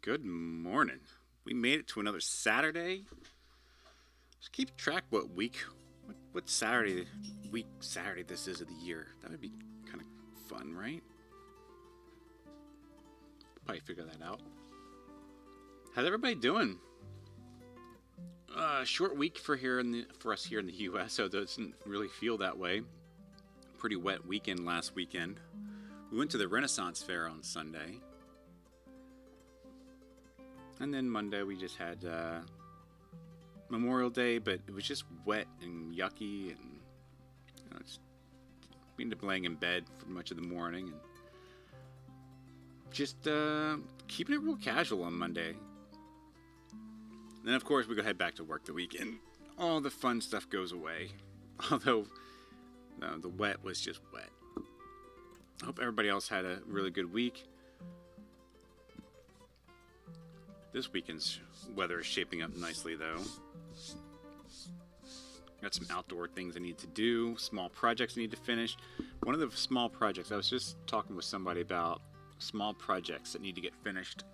Good morning. We made it to another Saturday. Just keep track what week, what Saturday this is of the year. That would be kind of fun, right? Probably figure that out. How's everybody doing? Short week for us here in the U.S., so it doesn't really feel that way. Pretty wet weekend last weekend. We went to the Renaissance Fair on Sunday. And then Monday we just had Memorial Day, but it was just wet and yucky, and we ended up laying in bed for much of the morning and just keeping it real casual on Monday. Then of course we go head back to work the weekend. All the fun stuff goes away, although the wet was just wet. I hope everybody else had a really good week. This weekend's weather is shaping up nicely, though. Got some outdoor things I need to do, small projects I need to finish. One of the small projects, I was just talking with somebody about small projects that need to get finished.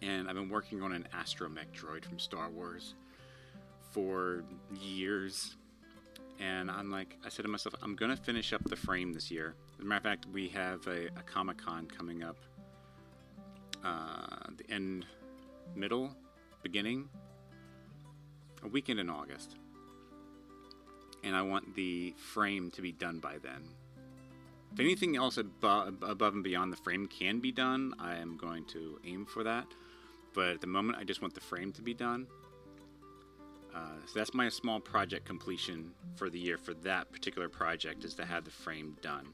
And I've been working on an astromech droid from Star Wars for years. And I said to myself, I'm going to finish up the frame this year. As a matter of fact, we have a Comic-Con coming up. The beginning, a weekend in August. And I want the frame to be done by then. If anything else above and beyond the frame can be done, I am going to aim for that. But at the moment, I just want the frame to be done. So that's my small project completion for the year for that particular project, is to have the frame done.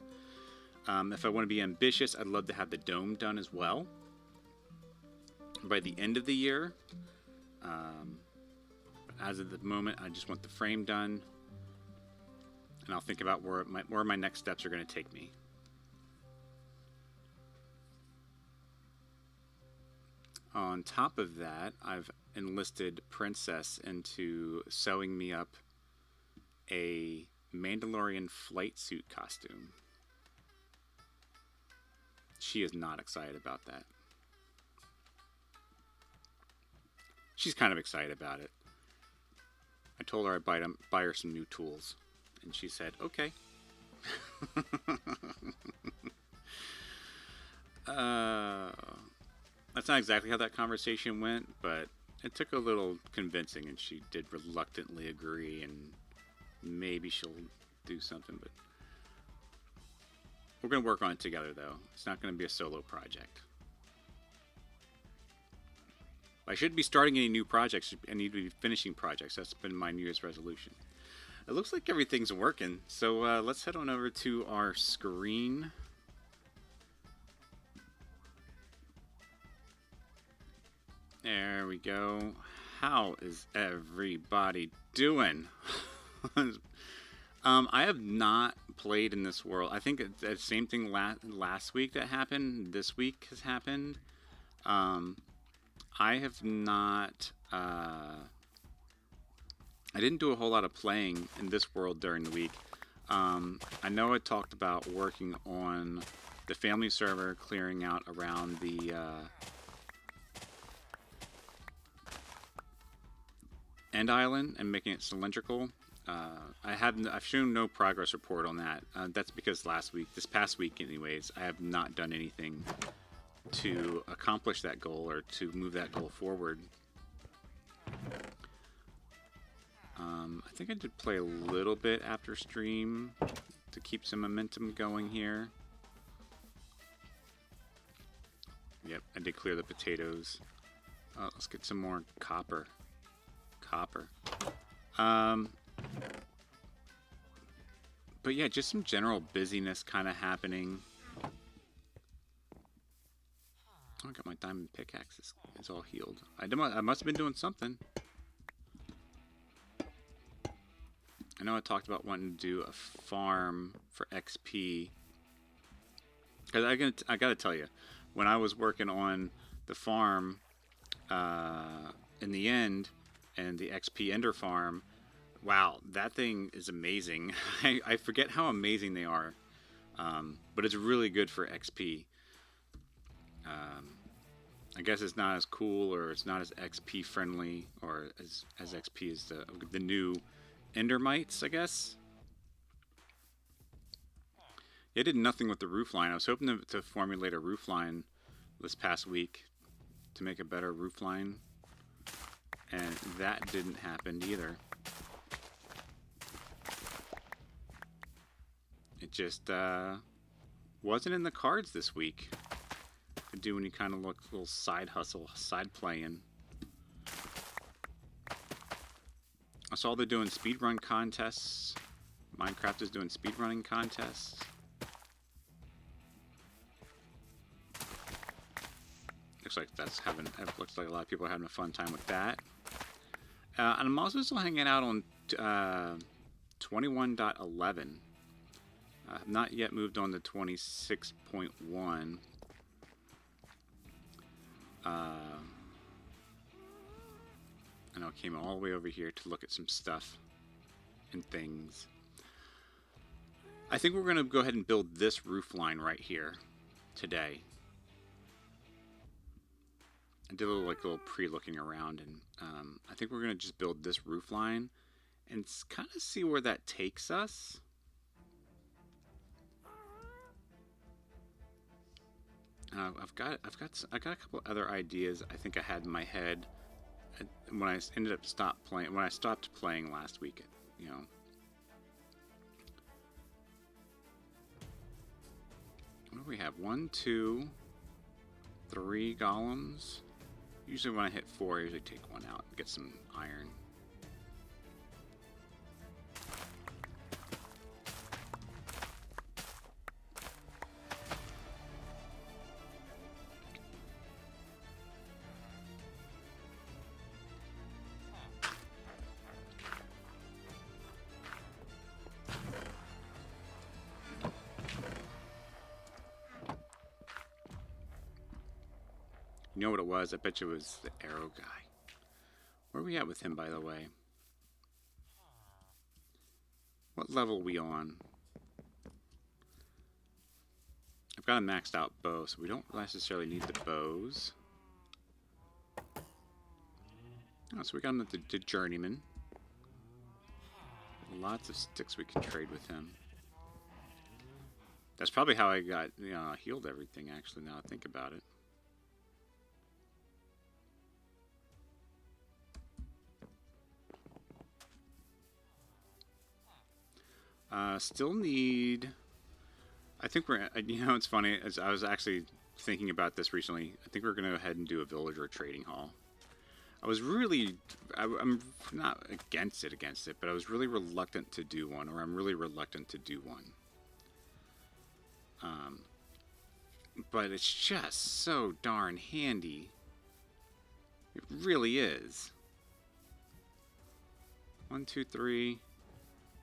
If I want to be ambitious, I'd love to have the dome done as well by the end of the year. As of the moment, I just want the frame done, and I'll think about where my next steps are going to take me. On top of that, I've enlisted Princess into sewing me up a Mandalorian flight suit costume. She is not excited about that. She's kind of excited about it. I told her I'd buy her some new tools, and she said, okay. That's not exactly how that conversation went, but it took a little convincing, and she did reluctantly agree, and maybe she'll do something, but we're going to work on it together, though. It's not going to be a solo project. I shouldn't be starting any new projects. I need to be finishing projects. That's been my New Year's resolution. It looks like everything's working, so let's head on over to our screen. There we go. How is everybody doing? I have not played in this world. I think the same thing last week that happened, this week has happened. I have not, I didn't do a whole lot of playing in this world during the week. I know I talked about working on the family server, clearing out around the end island and making it cylindrical. I've shown no progress report on that. That's because this past week anyways, I have not done anything to accomplish that goal or to move that goal forward. I think I did play a little bit after stream to keep some momentum going here. Yep, I did clear the potatoes. Let's get some more copper. But yeah, just some general busyness kind of happening. I got my diamond pickaxe. It's all healed. I must have been doing something. I know I talked about wanting to do a farm for XP. Because I gotta tell you, when I was working on the farm, in the end, and the XP Ender farm, wow, that thing is amazing. I forget how amazing they are, but it's really good for XP. I guess it's not as cool, or it's not as XP friendly, or as XP as the new Endermites, I guess. It did nothing with the roofline. I was hoping to formulate a roofline this past week to make a better roofline, and that didn't happen either. It just wasn't in the cards this week to do any kind of little side hustle, side playing. I saw they're doing speedrun contests. Minecraft is doing speedrunning contests. Looks like looks like a lot of people are having a fun time with that. And I'm also still hanging out on 21.11. I've not yet moved on to 26.1. I know I came all the way over here to look at some stuff and things. I think we're going to go ahead and build this roof line right here today. I did a little pre-looking around, and I think we're going to just build this roof line and kind of see where that takes us. I've got a couple other ideas I think I had in my head when I ended up stopped playing last week. You know, what do we have? 1, 2, 3 golems. Usually when I hit 4, I usually take one out and get some iron. You know what it was? I bet you it was the arrow guy. Where are we at with him, by the way? What level are we on? I've got a maxed out bow, so we don't necessarily need the bows. Oh, so we got him at the journeyman. Lots of sticks we can trade with him. That's probably how I got healed everything, actually, now I think about it. Still need... I think we're... it's funny, as I was actually thinking about this recently, I think we're going to go ahead and do a villager trading hall. I'm not against it, but I was really reluctant to do one, or I'm really reluctant to do one. But it's just so darn handy. It really is. 1, 2, 3...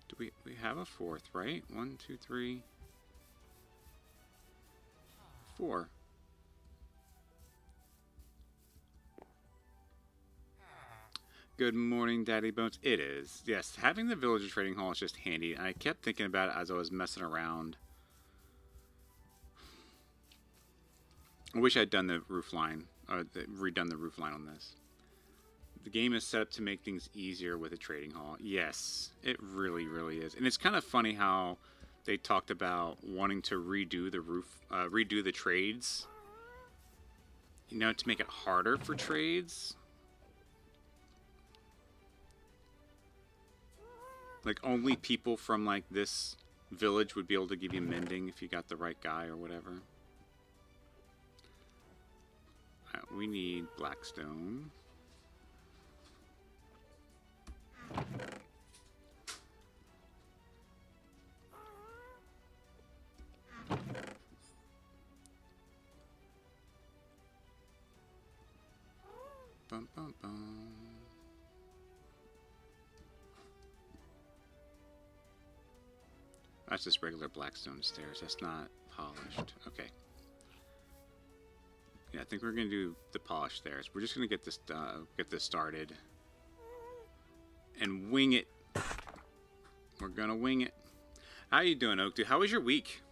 Do we have a 4th, right? 1, 2, 3, 4. Good morning, Daddy Bones. It is. Yes, having the villager trading hall is just handy. And I kept thinking about it as I was messing around. I wish I'd done the roof line, redone the roof line on this. The game is set up to make things easier with a trading hall. Yes, it really, really is. And it's kind of funny how they talked about wanting to redo the trades. To make it harder for trades. Like, only people from, like, this village would be able to give you mending if you got the right guy or whatever. We need blackstone. Bum, bum, bum. That's just regular blackstone stairs. That's not polished. Okay. Yeah, I think we're gonna do the polished stairs. We're just gonna get this started and wing it. We're gonna wing it. How you doing, Oak? Dude, how was your week?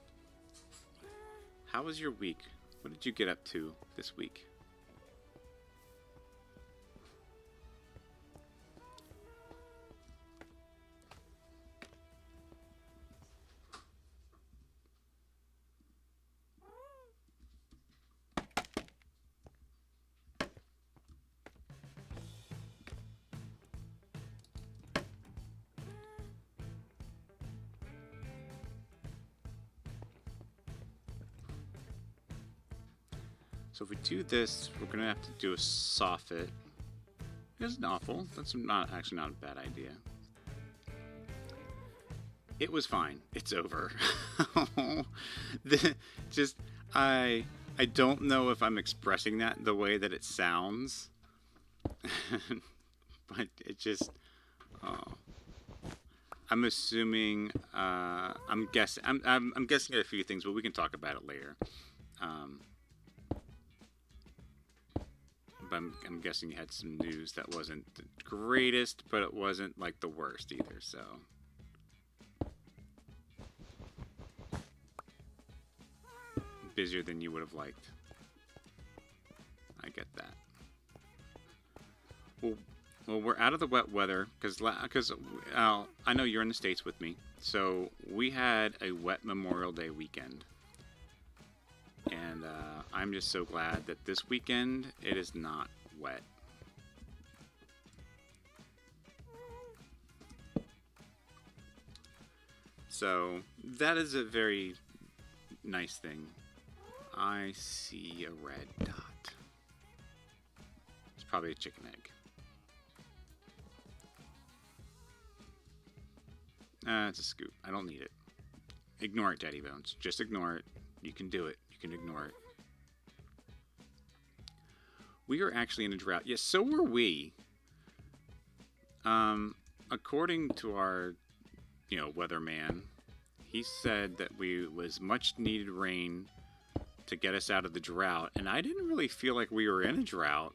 How was your week? What did you get up to this week? So if we do this, we're going to have to do a soffit. It isn't awful. That's actually not a bad idea. It was fine. It's over. I don't know if I'm expressing that the way that it sounds. But it just... Oh. I'm assuming... I'm guessing at a few things, but we can talk about it later. But I'm guessing you had some news that wasn't the greatest, but it wasn't like the worst either, so... Busier than you would have liked. I get that. Well, we're out of the wet weather because I know you're in the States with me. So we had a wet Memorial Day weekend, and I'm just so glad that this weekend it is not wet. So that is a very nice thing. I see a red dot. It's probably a chicken egg. It's a scoop. I don't need it. Ignore it, Daddy Bones. Just ignore it. You can do it. You can ignore it. We are actually in a drought. Yes, so were we. According to our, weatherman, he said that we was much needed rain to get us out of the drought, and I didn't really feel like we were in a drought.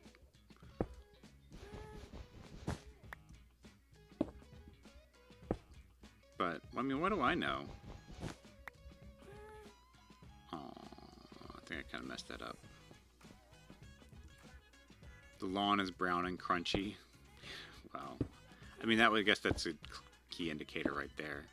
But, I mean, what do I know? Oh, I think I kind of messed that up. The lawn is brown and crunchy. Well, I mean, I guess that's a key indicator right there.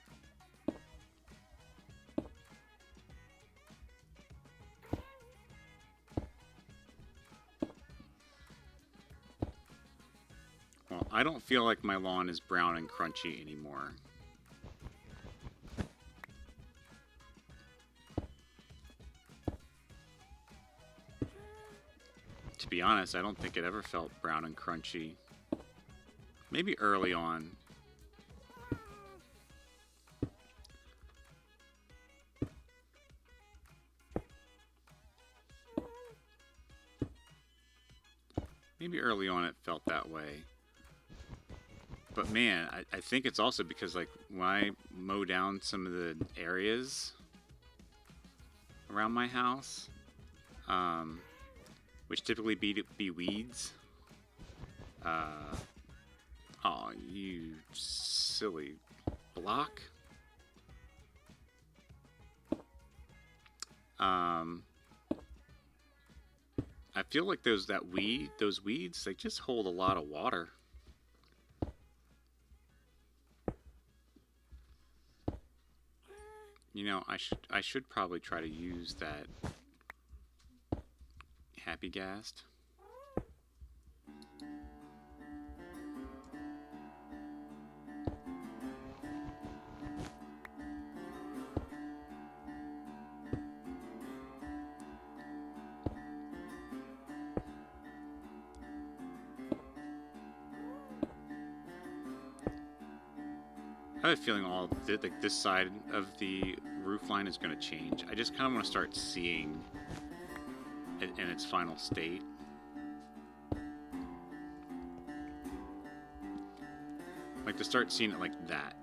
Well, I don't feel like my lawn is brown and crunchy anymore. To be honest, I don't think it ever felt brown and crunchy. Maybe early on. Maybe early on it felt that way. But man, I think it's also because like when I mow down some of the areas around my house, which typically be weeds. Oh, you silly block. I feel like those weeds, they just hold a lot of water. I should probably try to use that happy gast. I have a feeling like this side of the roof line is going to change. I just kind of want to start seeing it in its final state. Like to start seeing it like that.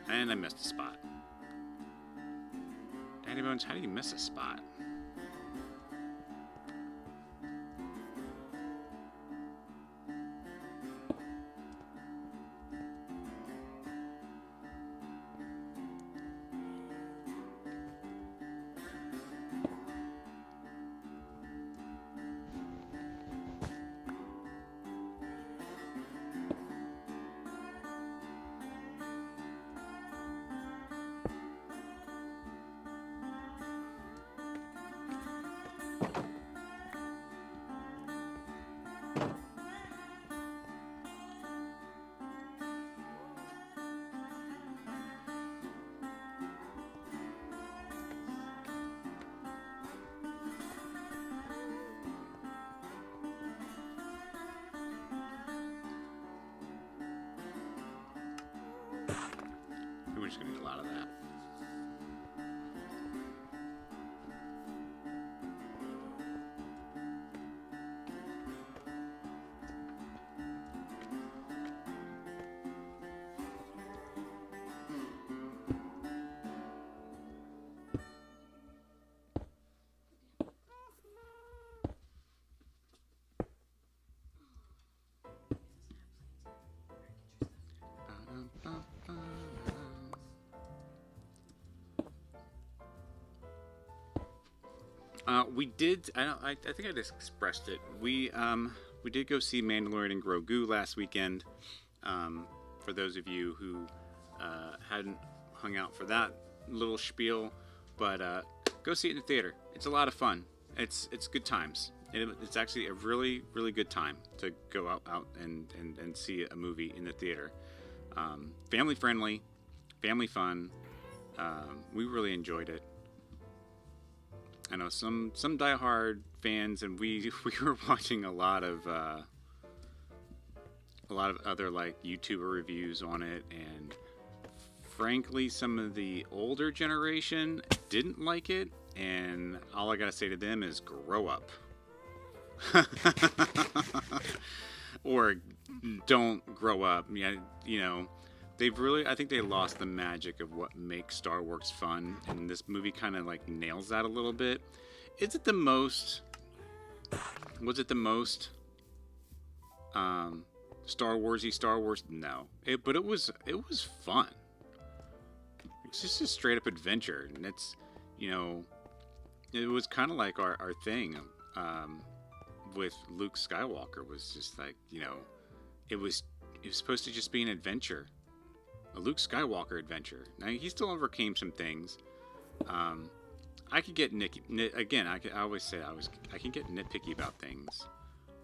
And I missed a spot. Daddy Bones, how do you miss a spot? we're just gonna need a lot of that. We did. I think I just expressed it. We did go see Mandalorian and Grogu last weekend. For those of you who hadn't hung out for that little spiel, but go see it in the theater. It's a lot of fun. It's good times. It's actually a really good time to go out and see a movie in the theater. Family friendly, family fun. We really enjoyed it. I know some diehard fans, and we were watching a lot of other like YouTuber reviews on it, and frankly, some of the older generation didn't like it, and all I gotta say to them is grow up. Or don't grow up. Yeah, you know, I think they lost the magic of what makes Star Wars fun, and this movie kind of like nails that a little bit. Was it the most Star Warsy Star Wars? No, but it was fun. It's just a straight up adventure, and it's, you know, it was kind of like our thing with Luke Skywalker. Was just like, you know, it was supposed to just be an adventure. A Luke Skywalker adventure. Now, he still overcame some things. I could get again. I always say I can get nitpicky about things,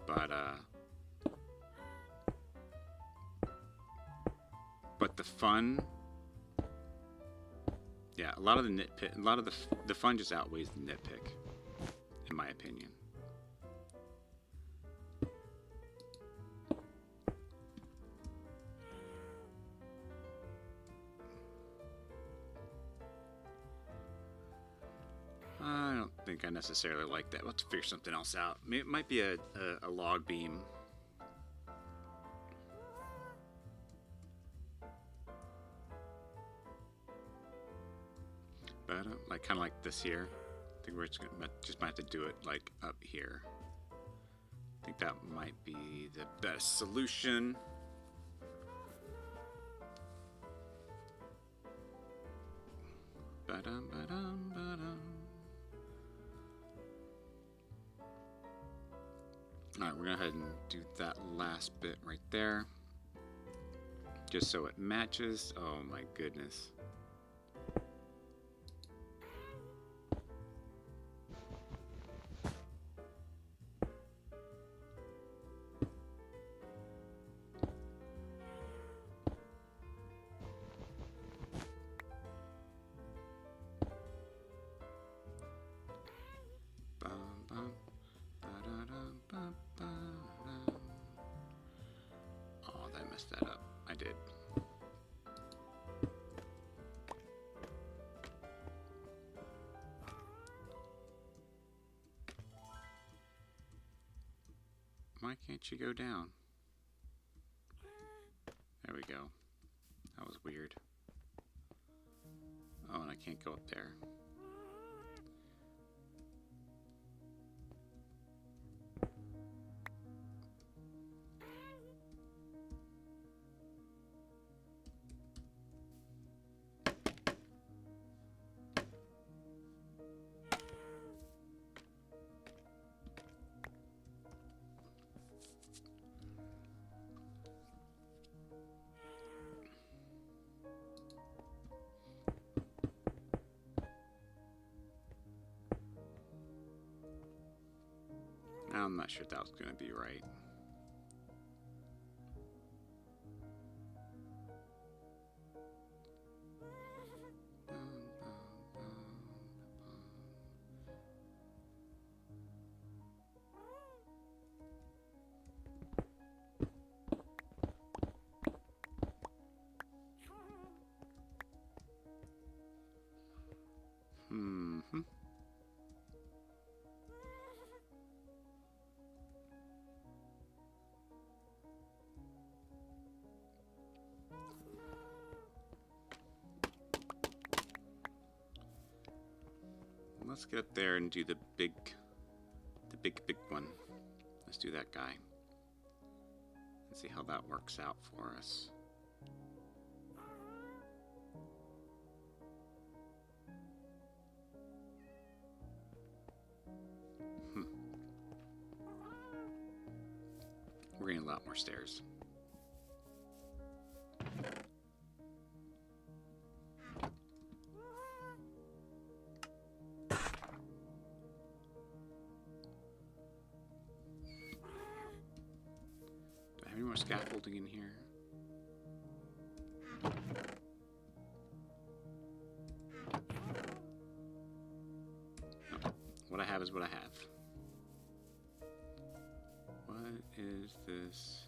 but the fun, yeah, a lot of the fun just outweighs the nitpick, in my opinion. I don't think I necessarily like that. Let's figure something else out. It might be a log beam. But like kind of like this here. I think we're just might have to do it like up here. I think that might be the best solution. Ba-dum, ba-dum, ba-dum. Alright, we're going to go ahead and do that last bit right there. Just so it matches. Oh my goodness. Oh, I messed that up. I did. Why can't you go down? There we go. That was weird. Oh, and I can't go up there. I'm not sure that was going to be right. let's get up there and do the big one. Let's do that guy. Let's see how that works out for us. We're getting a lot more stairs. Do I have any more scaffolding in here? No. What I have is what I have. What is this?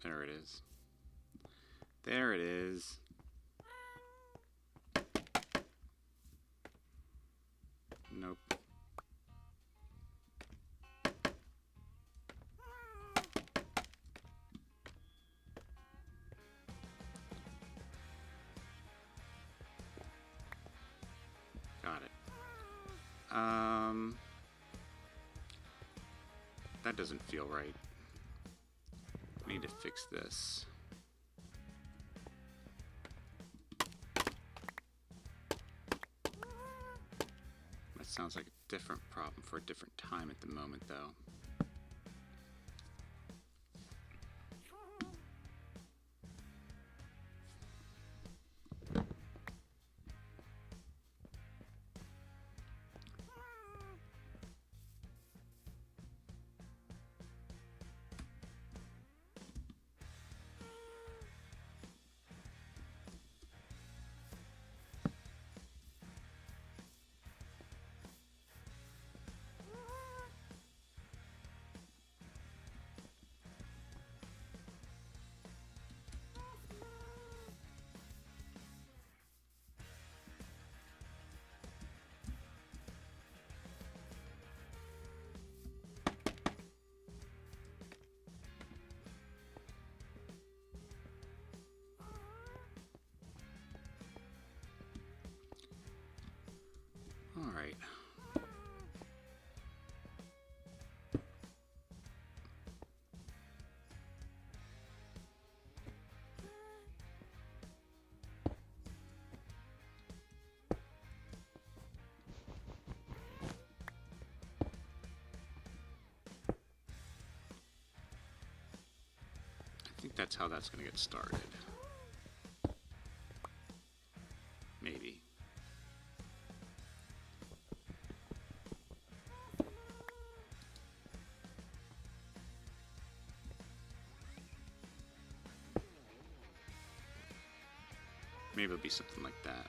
There it is. There it is. Nope. Got it. That doesn't feel right. I need to fix this. That sounds like a different problem for a different time at the moment, though. All right. I think that's how that's going to get started. Maybe. Maybe it'll be something like that.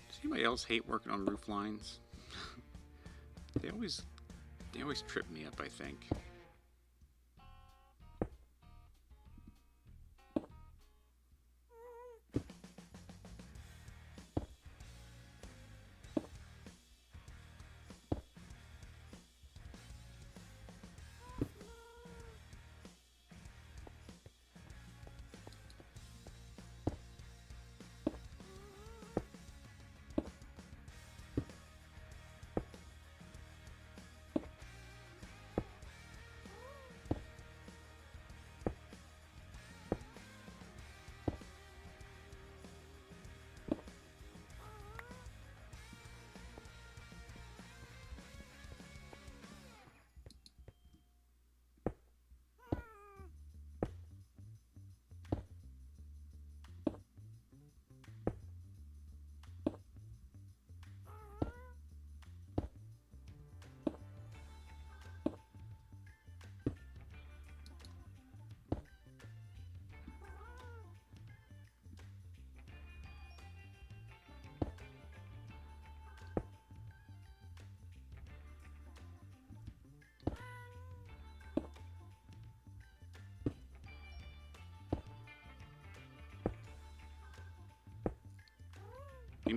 Does anybody else hate working on roof lines? They always trip me up, I think.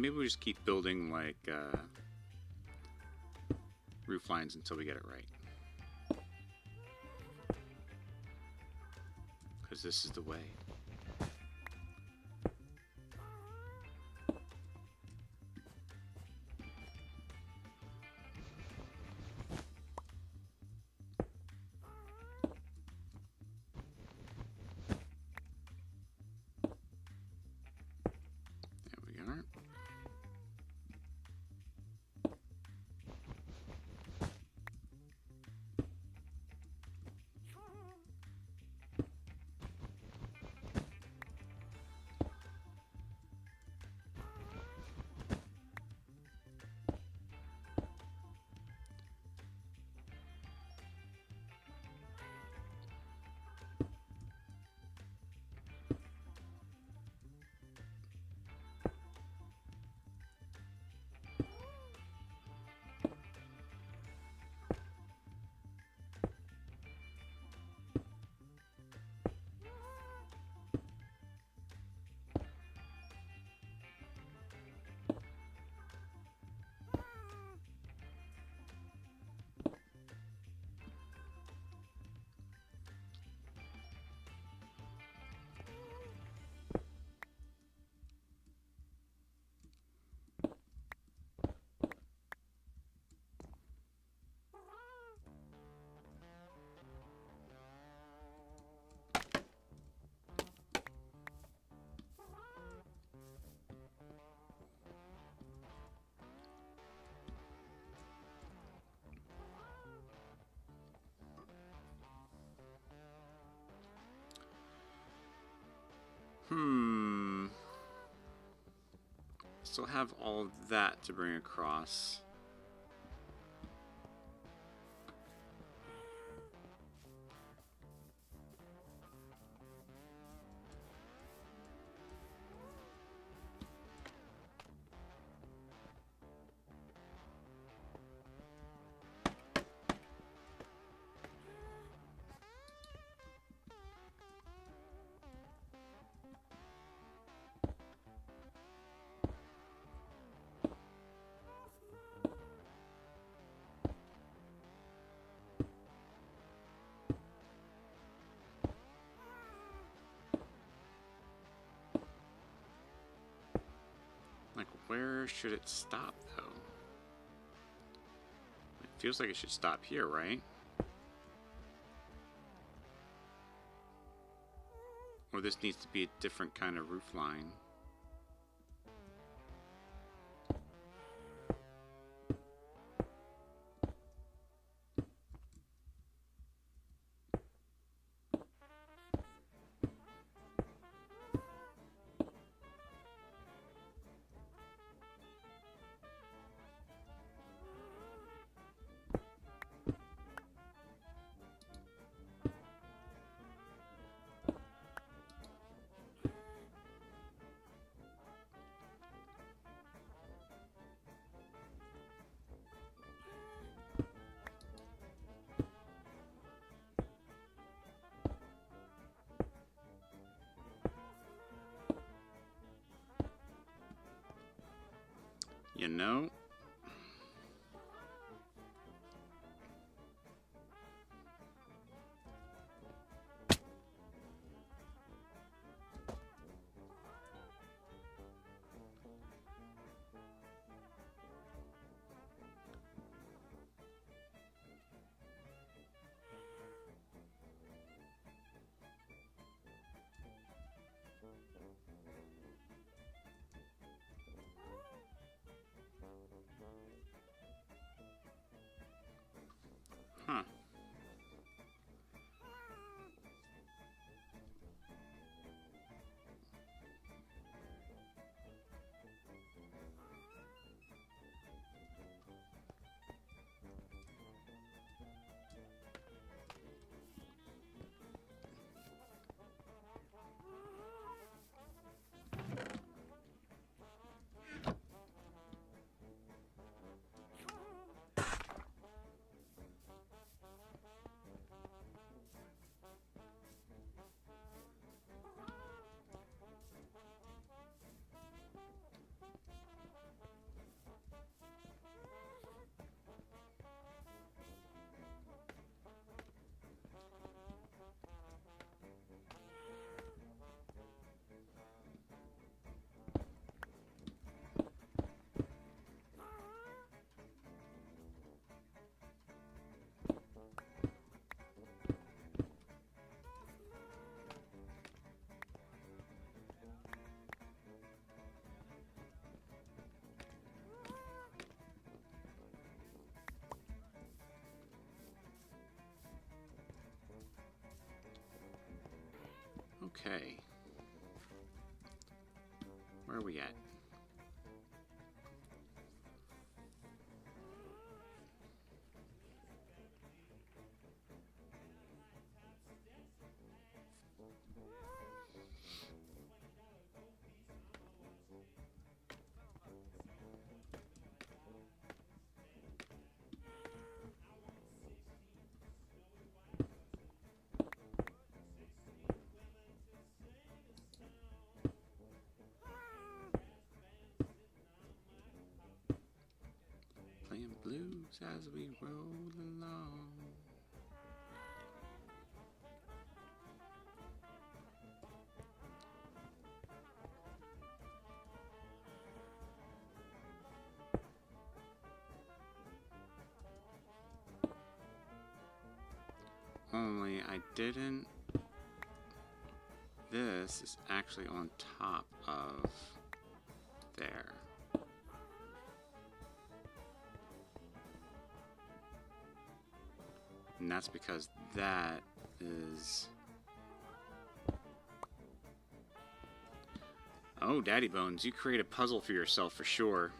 maybe we just keep building like roof lines until we get it right. Because this is the way. Still have all of that to bring across. Like, where should it stop, though? It feels like it should stop here, right? Or this needs to be a different kind of roof line. You know? Okay. Where are we at? Playing blues as we roll along. Only I didn't. This is actually on top of there. And that's because that is... Oh, Daddy Bones, you create a puzzle for yourself for sure.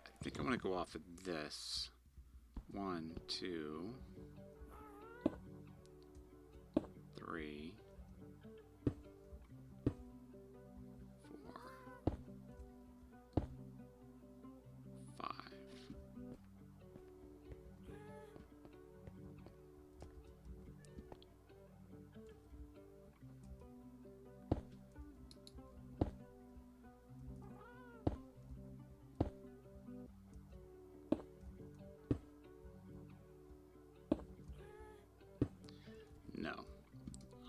I think I'm going to go off of this. 1, 2, 3, 4, 5. No,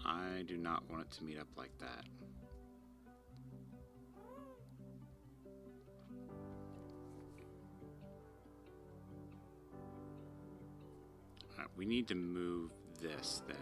I do not want it to meet up like that. Alright, we need to move this then.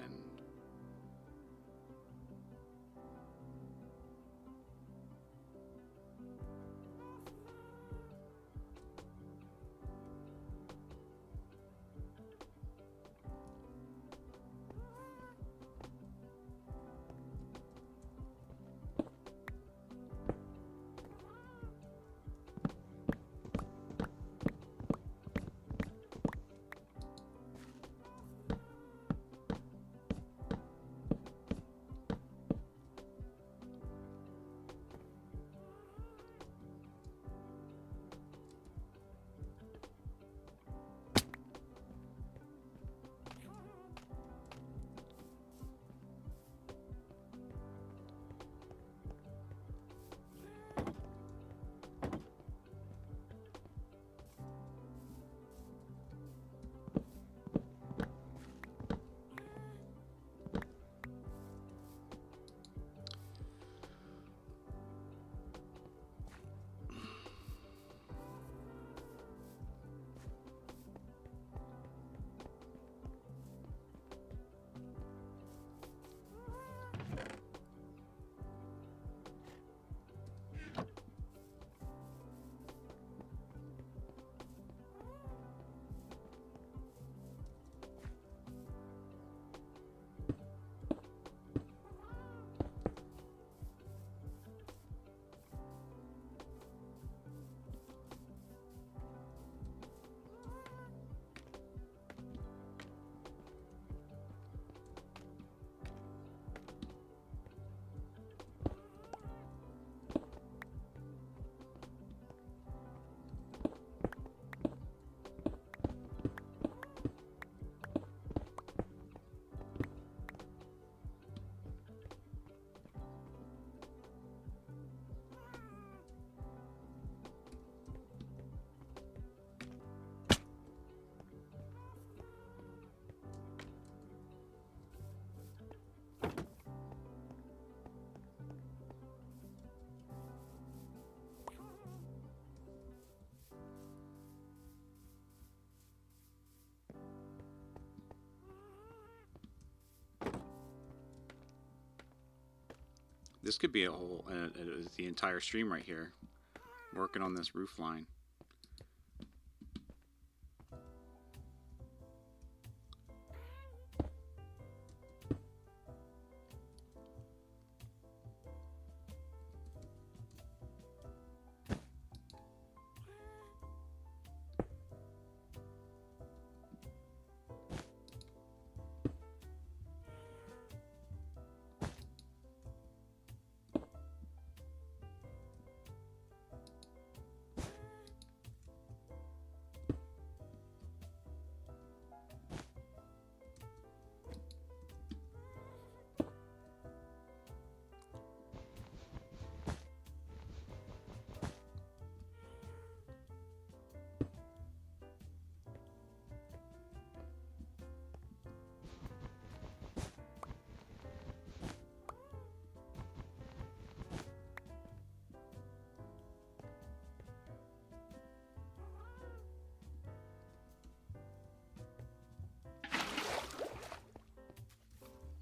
This could be a whole, the entire stream right here. Working on this roof line.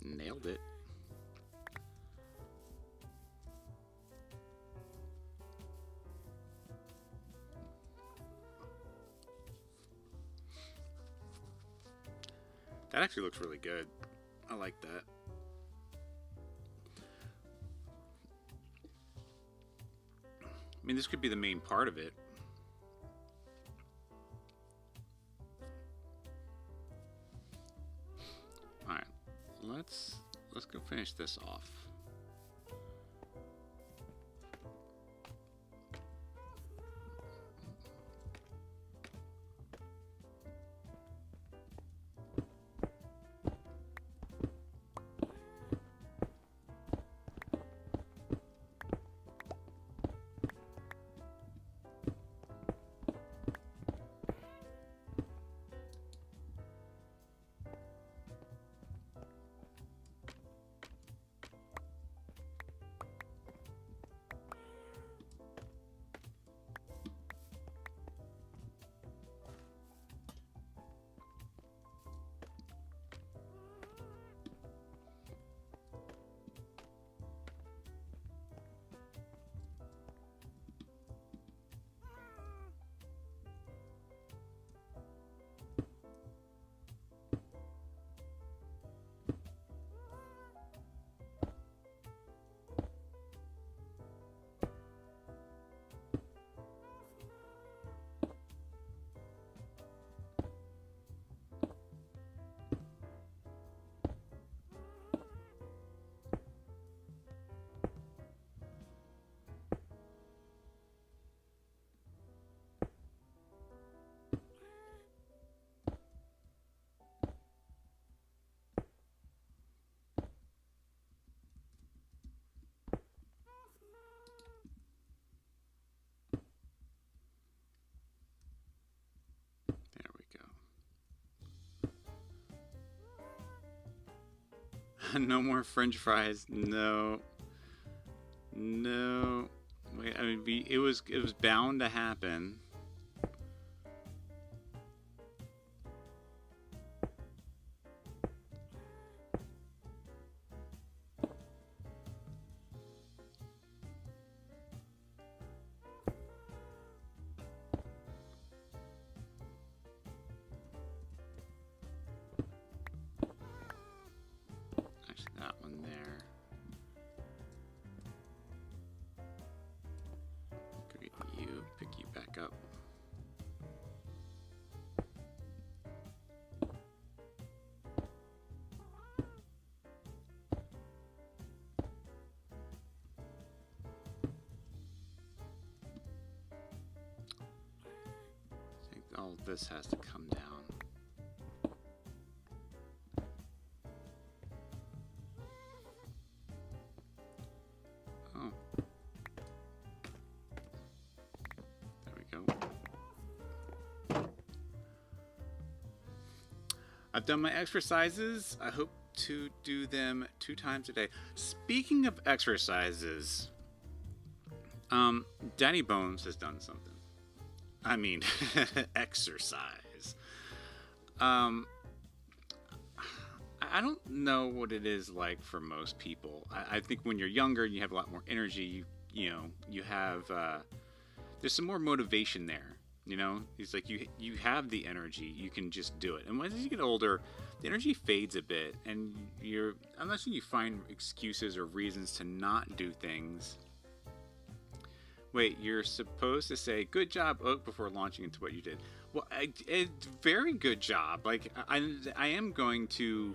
Nailed it. That actually looks really good. I like that. I mean, this could be the main part of it. All right, let's go finish this off. No more French fries. No. No. Wait, I mean, it was bound to happen. All this has to come down. Oh. There we go. I've done my exercises. I hope to do them 2 times a day. Speaking of exercises, Daddy Bones has done something. I mean, exercise. I I don't know what it is like for most people. I think when you're younger, you have a lot more energy. You have there's some more motivation there. It's like you have the energy. You can just do it. And as you get older, the energy fades a bit, and unless you find excuses or reasons to not do things. Wait, you're supposed to say "Good job, Oak" before launching into what you did. Well, very good job. Like I am going to.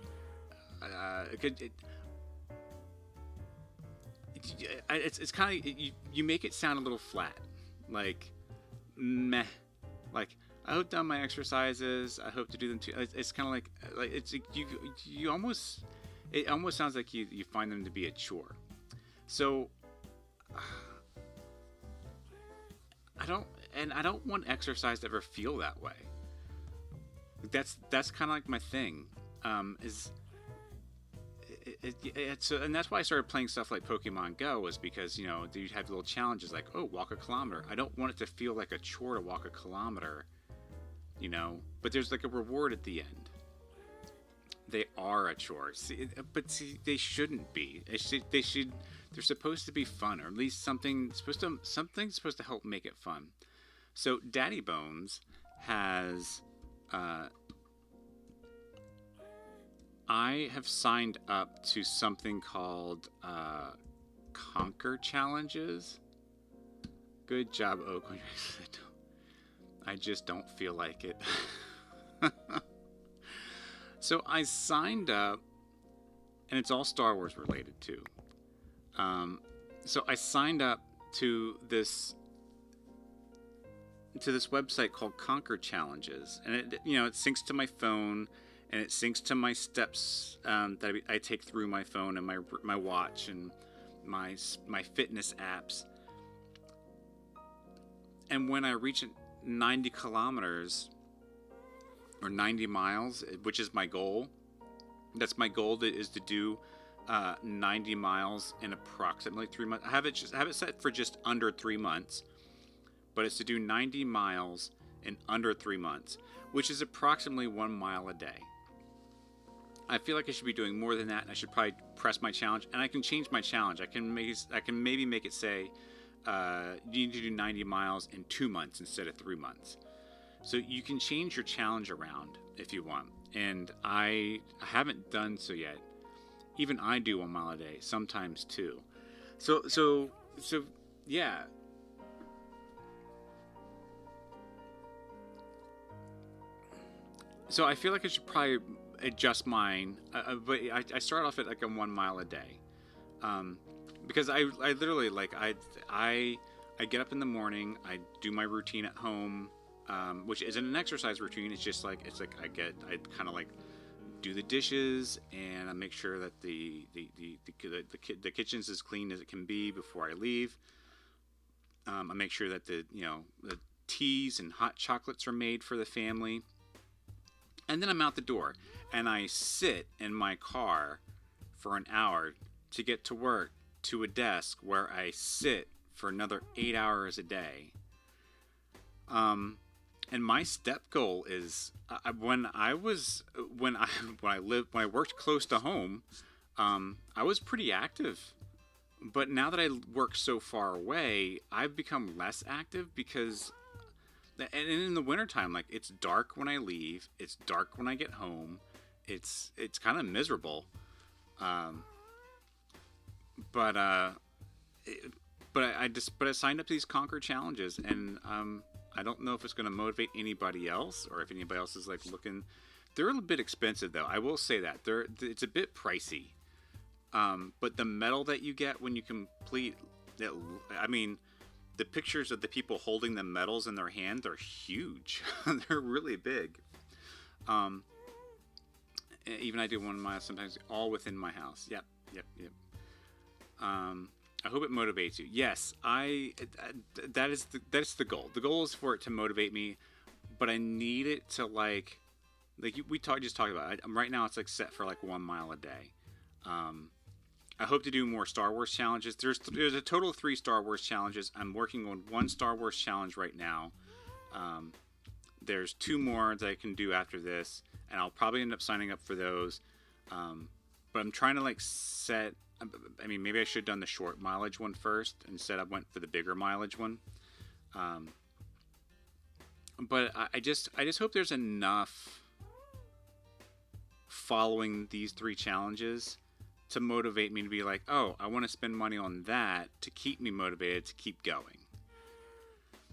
It's kind of you make it sound a little flat, like meh. Like I hope done my exercises. I hope to do them too. It's kind of like it's you almost. It almost sounds like you find them to be a chore. So. I don't want exercise to ever feel that way. That's kind of like my thing. And that's why I started playing stuff like Pokemon Go, was because you'd have little challenges like, oh, walk a kilometer. I don't want it to feel like a chore to walk a kilometer, But there's like a reward at the end. They are a chore, but they shouldn't be. They're supposed to be fun, or at least something's supposed to help make it fun. So Daddy Bones has I have signed up to something called Conquer Challenges. Good job, Oak. I just don't feel like it. So I signed up, and it's all Star Wars related too. So I signed up to this website called Conquer Challenges, and it syncs to my phone, and it syncs to my steps that I take through my phone and my watch and my fitness apps. And when I reach 90 kilometers or 90 miles, which is my goal, that's my goal, is to do 90 miles in approximately 3 months. I have it set for just under 3 months, but it's to do 90 miles in under 3 months, which is approximately 1 mile a day. I feel like I should be doing more than that, and I should probably press my challenge, and I can change my challenge. I can maybe make it say you need to do 90 miles in 2 months instead of 3 months. So you can change your challenge around if you want, and I haven't done so yet. Even I do 1 mile a day, sometimes 2. So yeah. So I feel like I should probably adjust mine, but I start off at like a 1 mile a day, because I literally I get up in the morning, I do my routine at home, which isn't an exercise routine. It's just like I kind of like do the dishes, and I make sure that the kitchen's as clean as it can be before I leave. I make sure that the teas and hot chocolates are made for the family. And then I'm out the door, and I sit in my car for an hour to get to work, to a desk where I sit for another 8 hours a day. And my step goal is when I worked close to home, I was pretty active. But now that I work so far away, I've become less active because. And in the wintertime, like, it's dark when I leave, it's dark when I get home, it's kind of miserable. But I signed up to these Conquer Challenges, and I don't know if it's going to motivate anybody else, or if anybody else is like looking. They're a bit expensive, though. I will say that it's a bit pricey. But the medal that you get when you complete it, I mean. The pictures of the people holding the medals in their hand, they're huge. They're really big. Even I do 1 mile sometimes, all within my house. Yep. I hope it motivates you. Yes, that's the goal. The goal is for it to motivate me, but I need it to like we just talked about it. Right now it's like set for like 1 mile a day. I hope to do more Star Wars challenges. There's a total of 3 Star Wars challenges. I'm working on 1 Star Wars challenge right now. There's 2 more that I can do after this, and I'll probably end up signing up for those. But I'm trying to like set. I mean, maybe I should have done the short mileage one first. Instead, I went for the bigger mileage one. But I just hope there's enough following these 3 challenges to motivate me to be like, oh, I want to spend money on that to keep me motivated to keep going.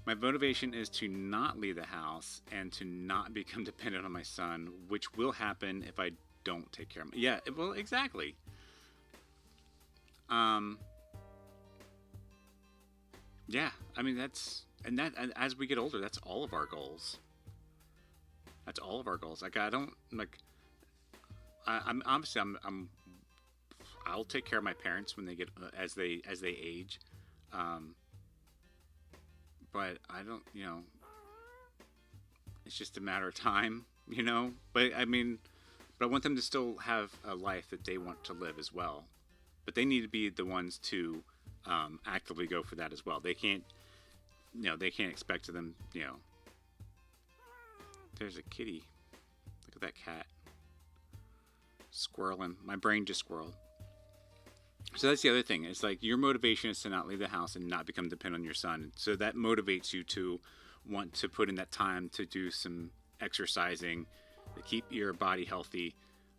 My motivation is to not leave the house and to not become dependent on my son, which will happen if I don't take care of him. Yeah, well, exactly. Yeah, I mean, and as we get older, that's all of our goals. That's all of our goals. Like, I don't, like, I'm obviously, I'll take care of my parents when they get, as they age. But I don't, it's just a matter of time, but I mean, but I want them to still have a life that they want to live as well. But they need to be the ones to actively go for that as well. They can't, they can't expect them, There's a kitty. Look at that cat. Squirreling. My brain just squirreled. So that's the other thing. It's like your motivation is to not leave the house and not become dependent on your son. So that motivates you to want to put in that time to do some exercising, to keep your body healthy.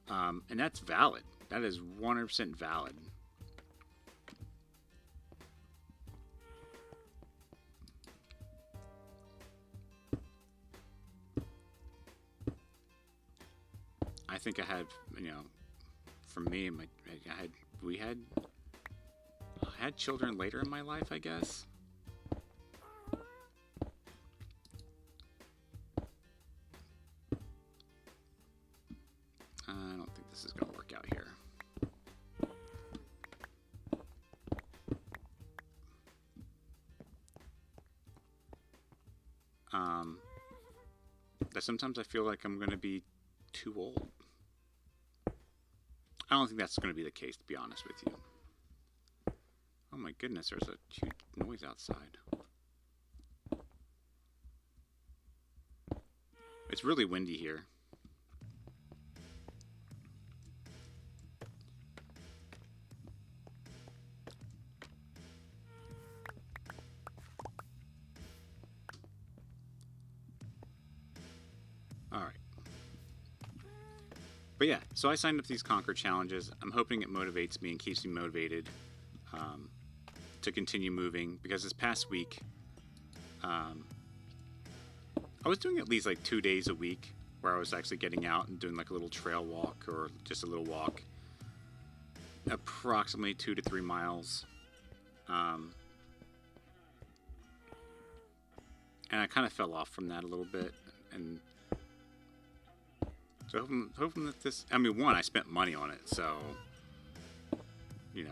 And that's valid. That is 100% valid. I think I had, for me, I had children later in my life, I guess. I don't think this is going to work out here. That sometimes I feel like I'm going to be too old. I don't think that's going to be the case, to be honest with you. Oh my goodness, there's a huge noise outside. It's really windy here. Alright. But yeah, so I signed up for these Conquer challenges. I'm hoping it motivates me and keeps me motivated to continue moving. Because this past week, I was doing at least like 2 days a week where I was actually getting out and doing like a little trail walk or just a little walk. Approximately 2 to 3 miles. And I kind of fell off from that a little bit. And so hoping that this, I mean, one, I spent money on it, so, I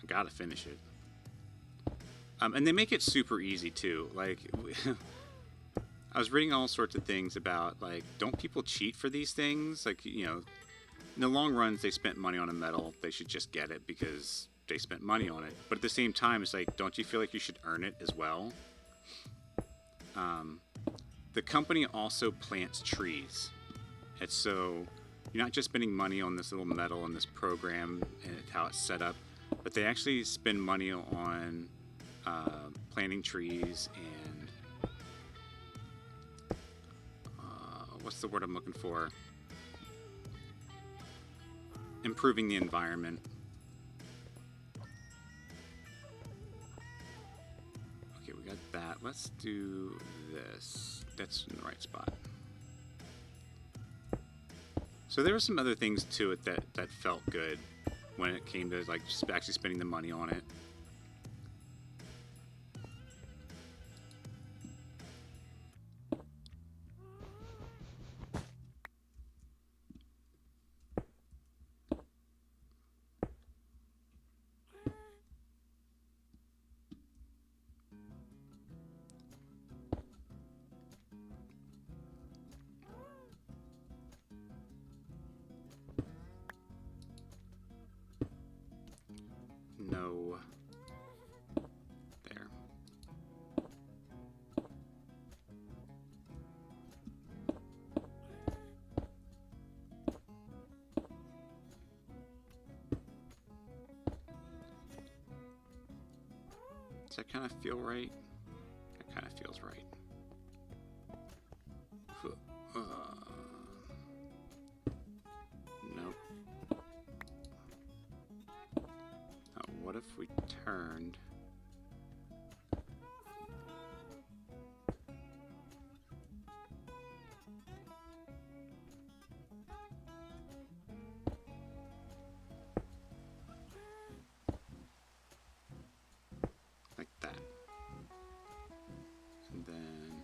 gotta finish it. And they make it super easy, too. Like, I was reading all sorts of things about, like, don't people cheat for these things? Like, in the long runs, they spent money on a medal. They should just get it because they spent money on it. But at the same time, it's like, don't you feel like you should earn it as well? The company also plants trees. It's so you're not just spending money on this little medal and this program and how it's set up, but they actually spend money on planting trees and what's the word I'm looking for? Improving the environment. Okay, we got that. Let's do this. That's in the right spot. So there were some other things to it that felt good when it came to like just actually spending the money on it. No. There. Does that kind of feel right? That kind of feels right. Nope. Now, what if we turned... like that. And then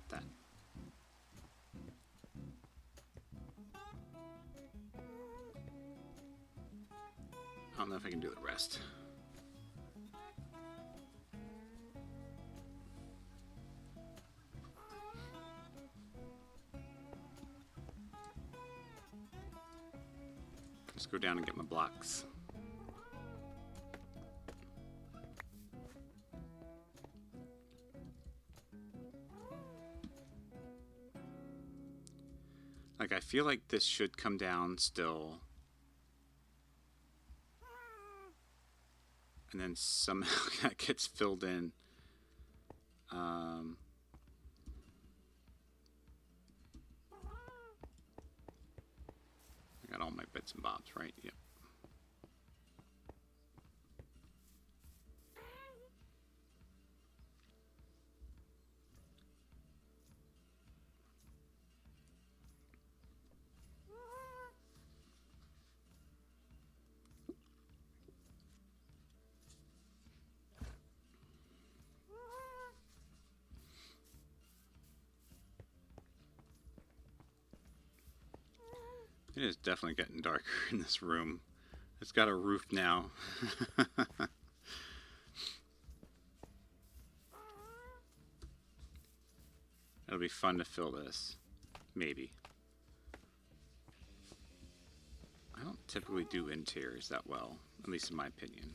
that. I don't know if I can do the rest. Let's go down and get my blocks. Like, I feel like this should come down still. And then somehow that gets filled in. I got all my bits and bobs, right? Yep. It is definitely getting darker in this room. It's got a roof now. It'll be fun to fill this. Maybe. I don't typically do interiors that well, at least in my opinion.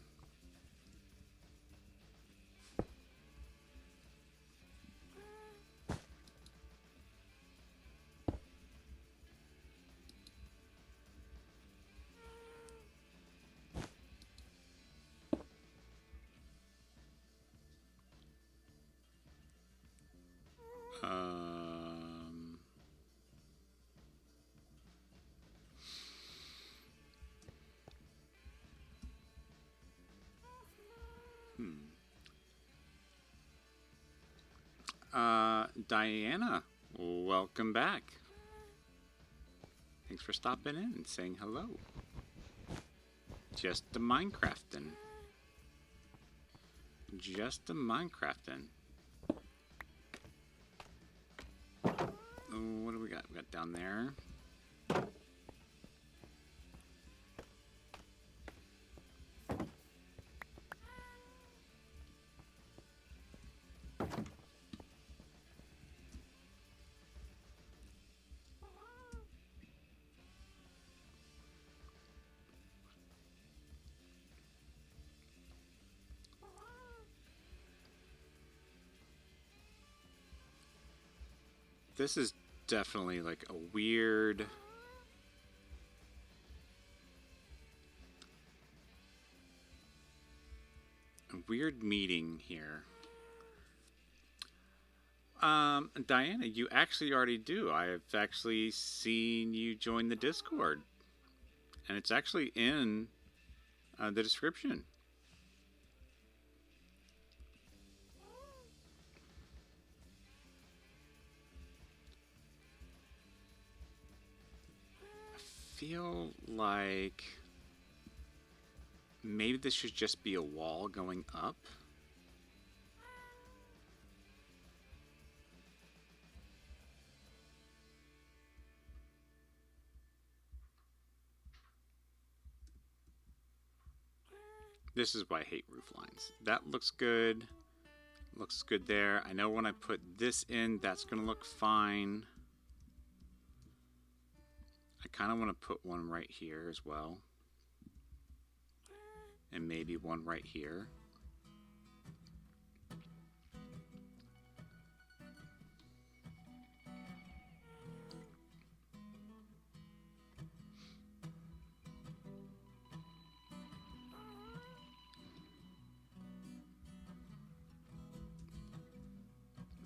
Diana, welcome back. Thanks for stopping in and saying hello. Just a Minecrafting. Just a Minecrafting. What do we got? We got down there. This is definitely like a weird meeting here. Diana, you actually already do. I've actually seen you join the Discord, and it's actually in the description. I feel like maybe this should just be a wall going up. This is why I hate roof lines. That looks good. Looks good there. I know when I put this in, that's going to look fine. I kind of want to put one right here as well. And maybe one right here.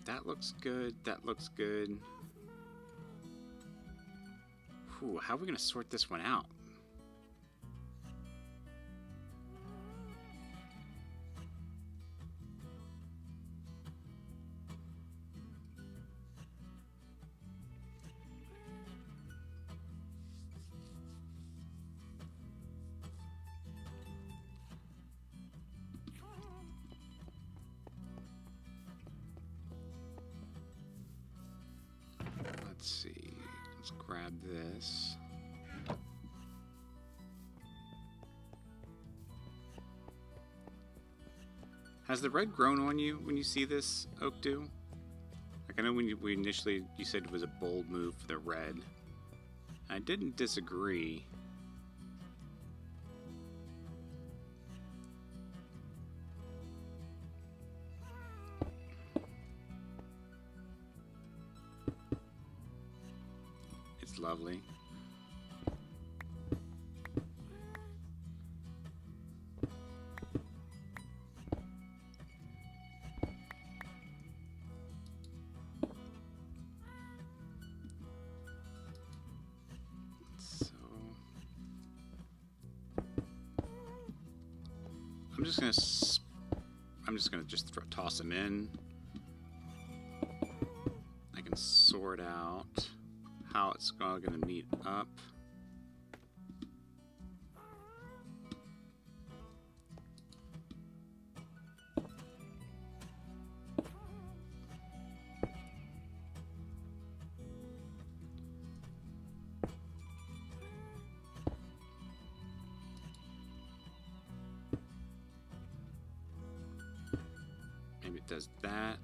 That looks good. That looks good. Whew, how are we going to sort this one out? Let's see. Let's grab this. Has the red grown on you when you see this, Oak Dew? Like, I know when we initially you said it was a bold move for the red. I didn't disagree. It's lovely. I'm just gonna toss them in. I can sort out how it's all gonna meet up. Maybe it does that.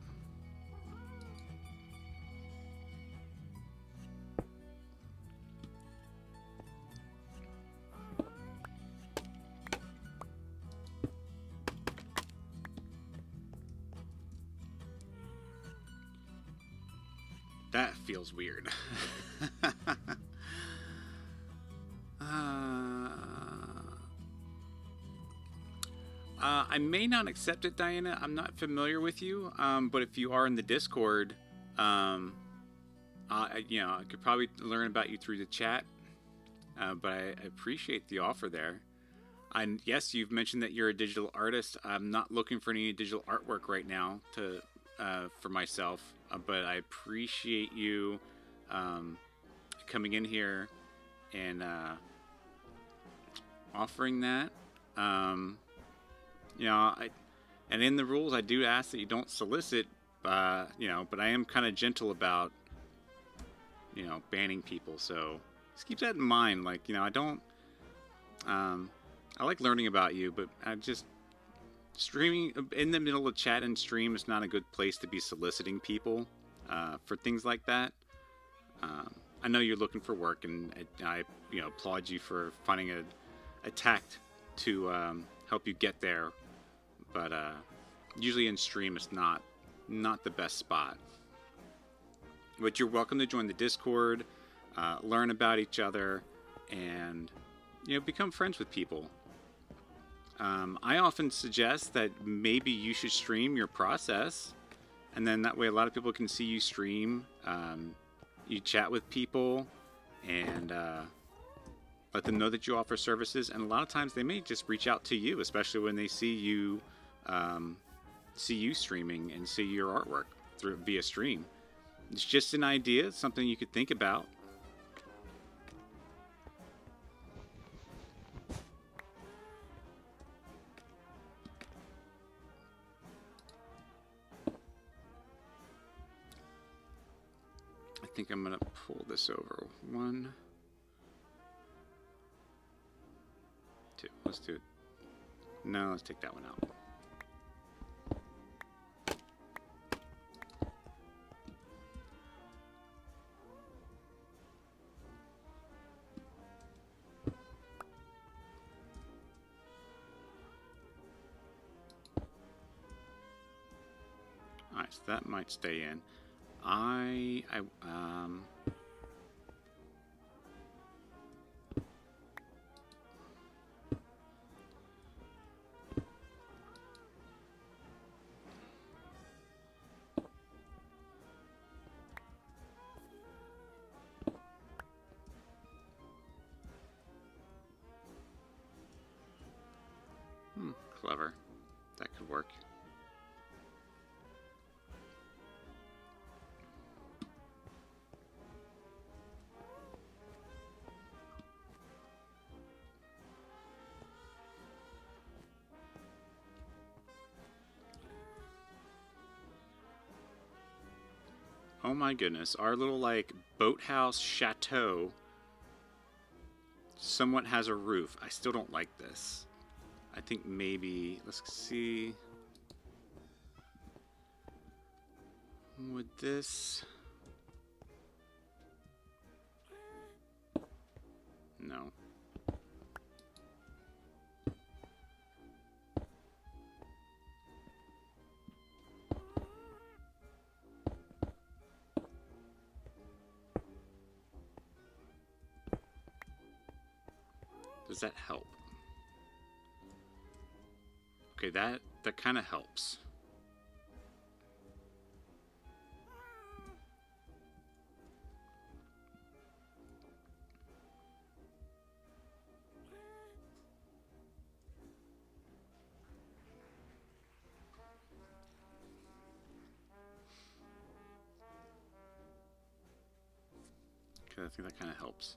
That feels weird. I may not accept it, Diana. I'm not familiar with you, but if you are in the Discord, you know, I could probably learn about you through the chat. But I appreciate the offer there. And yes, you've mentioned that you're a digital artist. I'm not looking for any digital artwork right now for myself, but I appreciate you coming in here and offering that. You know, and in the rules, I do ask that you don't solicit, you know, but I am kind of gentle about, you know, banning people. So just keep that in mind. Like, you know, I don't, I like learning about you, but I just, streaming in the middle of chat and stream is not a good place to be soliciting people for things like that. I know you're looking for work, and I you know, applaud you for finding a tact to help you get there. But usually in stream, it's not the best spot. But you're welcome to join the Discord, learn about each other, and, you know, become friends with people. I often suggest that maybe you should stream your process, and then that way a lot of people can see you stream. You chat with people, and let them know that you offer services. And a lot of times they may just reach out to you, especially when they see you streaming and see your artwork via stream. It's just an idea, it's something you could think about. I think I'm gonna pull this over. 1, 2. Let's do it. No, let's take that one out. All right, so that might stay in. work. Oh my goodness, our little like boathouse chateau somewhat has a roof. I still don't like this. I think maybe, let's see. Would this? No. Does that help? Okay, that kind of helps. Okay, I think that kind of helps.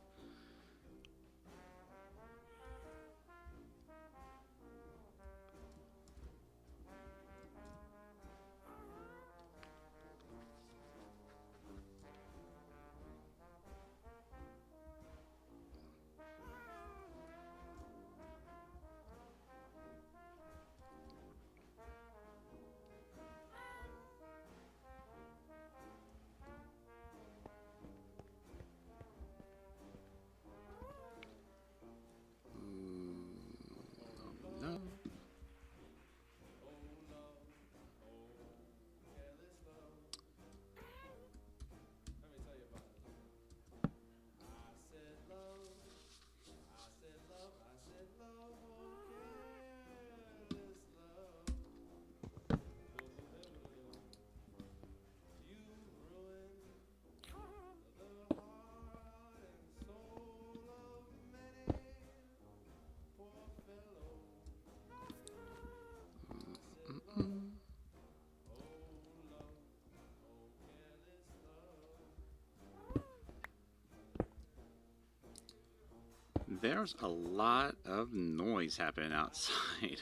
There's a lot of noise happening outside.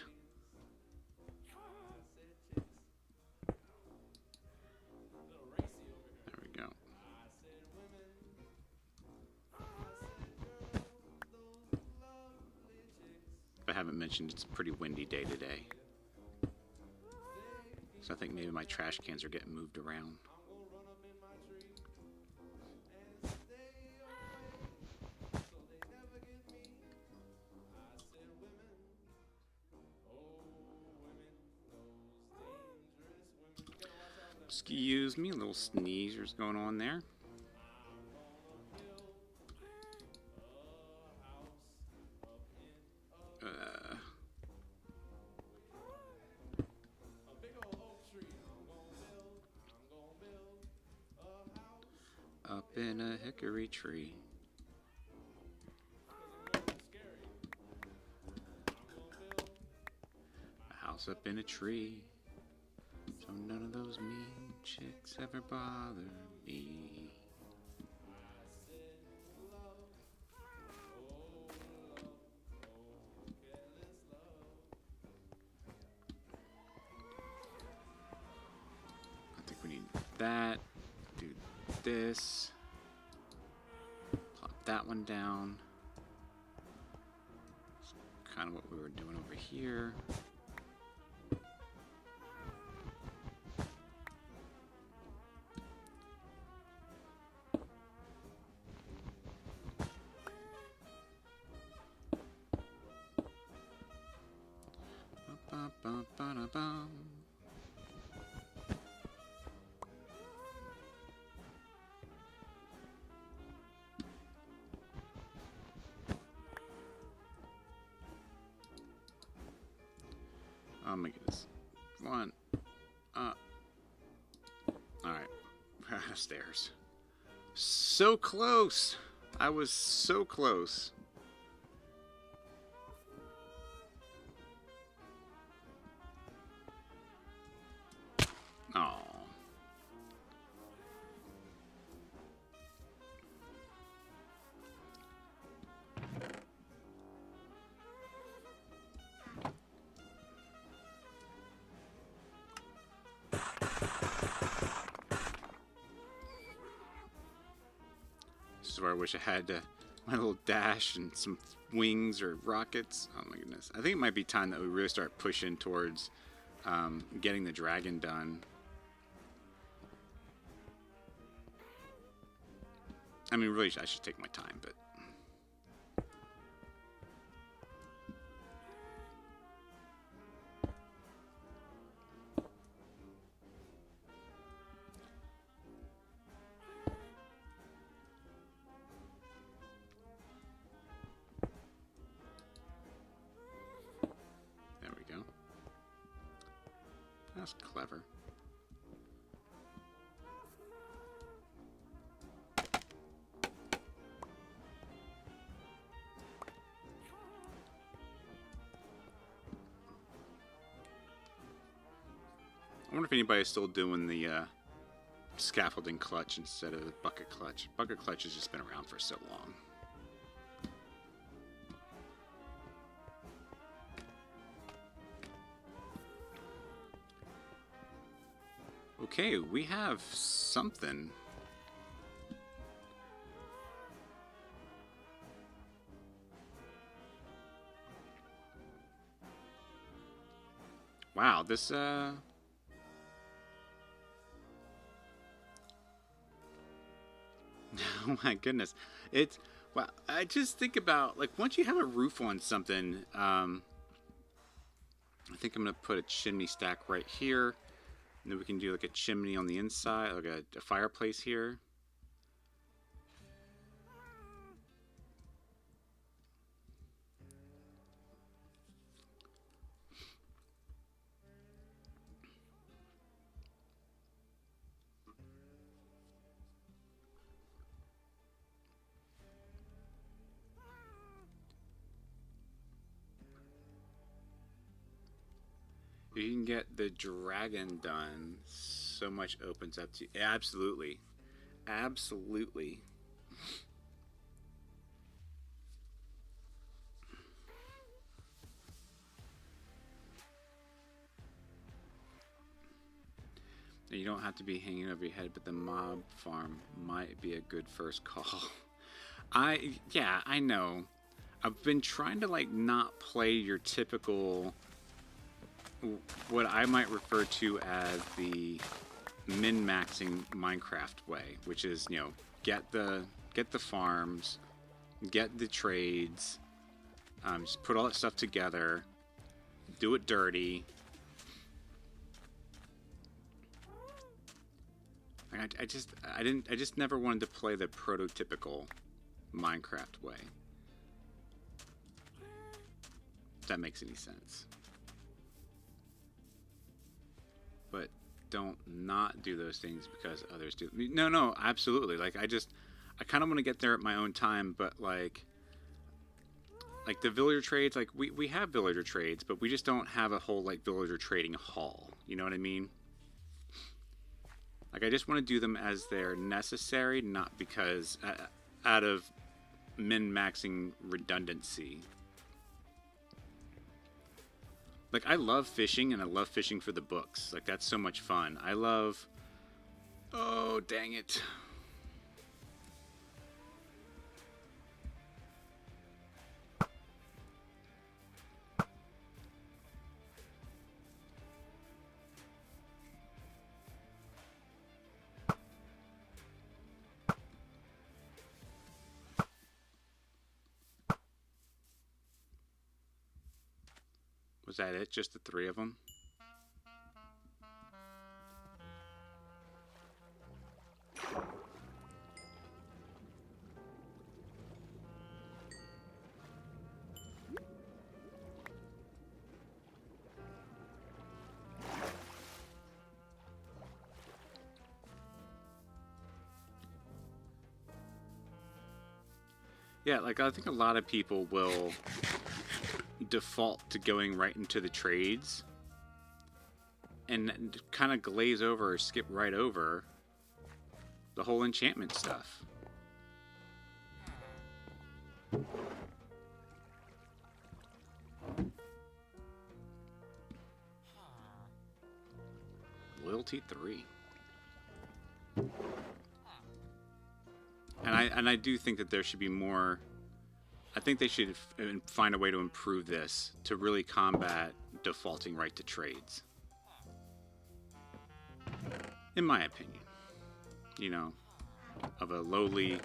There we go. If I haven't mentioned, it's a pretty windy day today. So I think maybe my trash cans are getting moved around. Excuse me, a little sneezer's going on there. Up in a hickory tree. A house up in a tree. So none of those mean chicks ever bother me. I think we need that. Do this. Plop that one down. It's kind of what we were doing over here. Ba-ba-ba-da-bum. Oh my goodness. One. Alright. Stairs. So close! I was so close. is where I wish I had my little dash and some wings or rockets. Oh my goodness. I think it might be time that we really start pushing towards getting the dragon done. I mean, really, I should take my time, but... There we go. That's clever. I wonder if anybody's still doing the scaffolding clutch instead of bucket clutch. Bucket clutch has just been around for so long. Okay, we have something. Wow, this oh my goodness. It's, well, I just think about, like, once you have a roof on something, I think I'm going to put a chimney stack right here. And then we can do, like, a chimney on the inside, like a fireplace here. You can get the dragon done. So much opens up to you. Absolutely. Absolutely. You don't have to be hanging over your head, but the mob farm might be a good first call. Yeah, I know. I've been trying to, like, not play your typical, what I might refer to as the min-maxing Minecraft way, which is, you know, get the farms, get the trades, just put all that stuff together, do it dirty. I just never wanted to play the prototypical Minecraft way. If that makes any sense. But don't not do those things because others do. No, absolutely. Like, I kind of want to get there at my own time, but like the villager trades, like we have villager trades, but we just don't have a whole, like, villager trading hall. You know what I mean? Like, I just want to do them as they're necessary, not because out of min-maxing redundancy. Like, I love fishing, and I love fishing for the books. Like, that's so much fun. I love... Oh, dang it. Was that it? Just the three of them? Yeah, like, I think a lot of people will default to going right into the trades and kind of glaze over or skip right over the whole enchantment stuff. Loyalty 3. And I do think that there should be more. I think they should find a way to improve this to really combat defaulting right to trades. In my opinion, you know, of a lowly,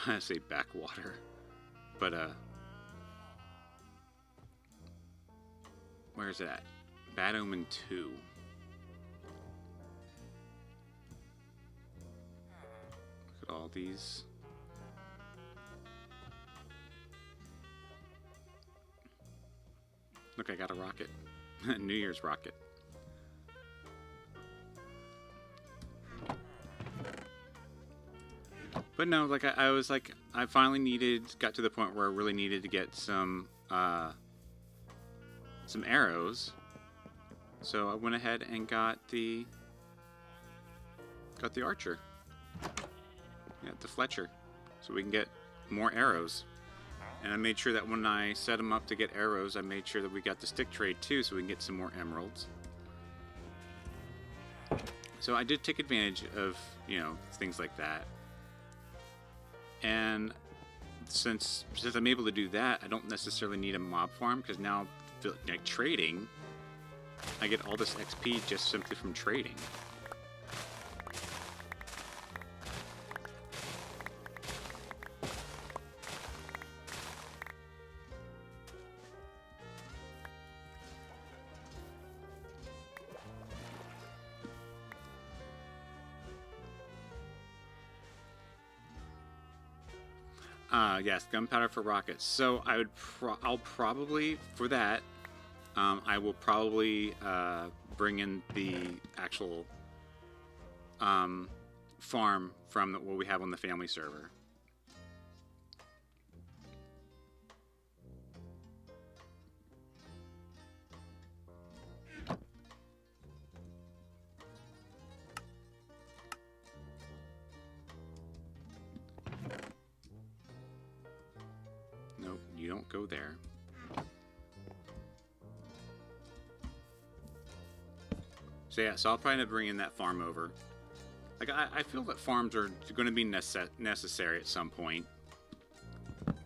I say backwater, but where's it at? Bad Omen 2. Look at all these. Look, I got a rocket. New Year's rocket. But no, like I was like, I finally got to the point where I really needed to get some arrows. So I went ahead and got the archer. Yeah, the Fletcher. So we can get more arrows. And I made sure that when I set them up to get arrows, I made sure that we got the stick trade too, so we can get some more emeralds. So I did take advantage of, you know, things like that. And since I'm able to do that, I don't necessarily need a mob farm, because now, like trading, I get all this XP just simply from trading. Yes, gunpowder for rockets. So I'll probably, for that, I will probably bring in the actual farm from what we have on the family server. Nope, you don't go there. So yeah, so I'll probably end up bringing that farm over. Like, I feel that farms are going to be necessary at some point. But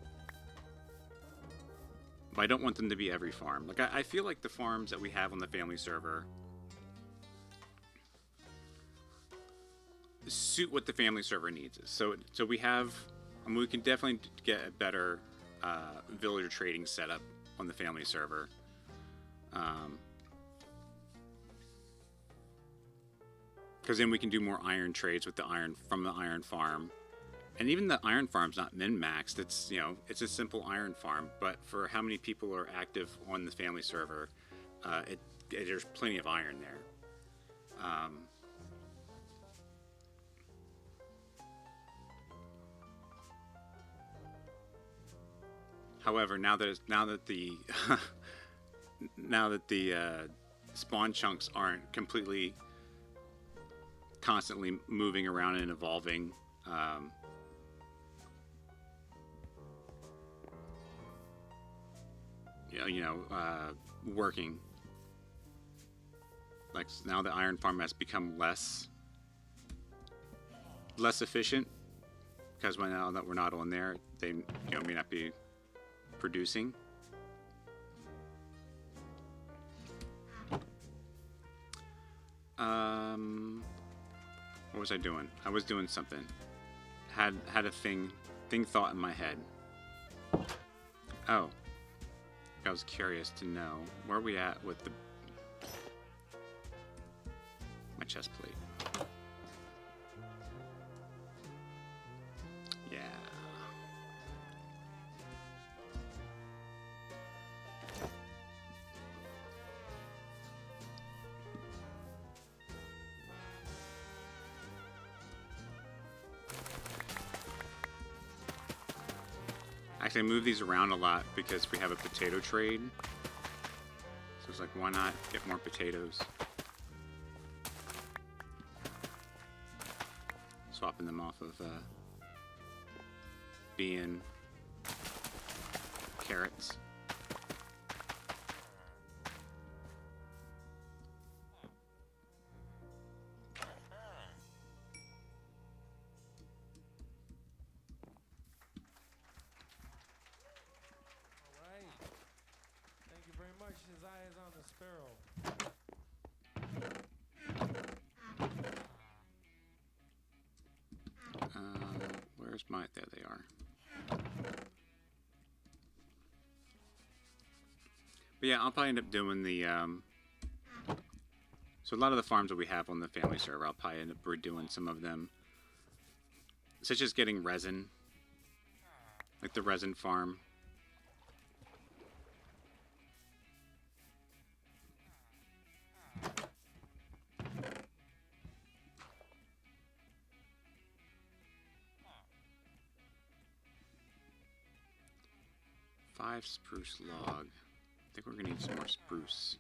I don't want them to be every farm. Like, I feel like the farms that we have on the family server suit what the family server needs. So we have, I mean, we can definitely get a better villager trading setup on the family server. Because then we can do more iron trades with the iron from the iron farm, and even the iron farm's not min-maxed. It's, you know, it's a simple iron farm, but for how many people are active on the family server, there's plenty of iron there. However, now that the spawn chunks aren't completely constantly moving around and evolving, working. Like, now the iron farm has become less efficient, because now that we're not on there, they may not be producing. What was I doing? I was doing something. Had a thought in my head. Oh. I was curious to know where are we at with my chest plate. Yeah. Actually, I move these around a lot because we have a potato trade. So it's like, why not get more potatoes? Swapping them off of being carrots. Where's my... There they are. But yeah, I'll probably end up doing the... So a lot of the farms that we have on the family server, I'll probably end up redoing some of them. Such as getting resin. Like the resin farm. Five spruce log. I think we're gonna need some more spruce.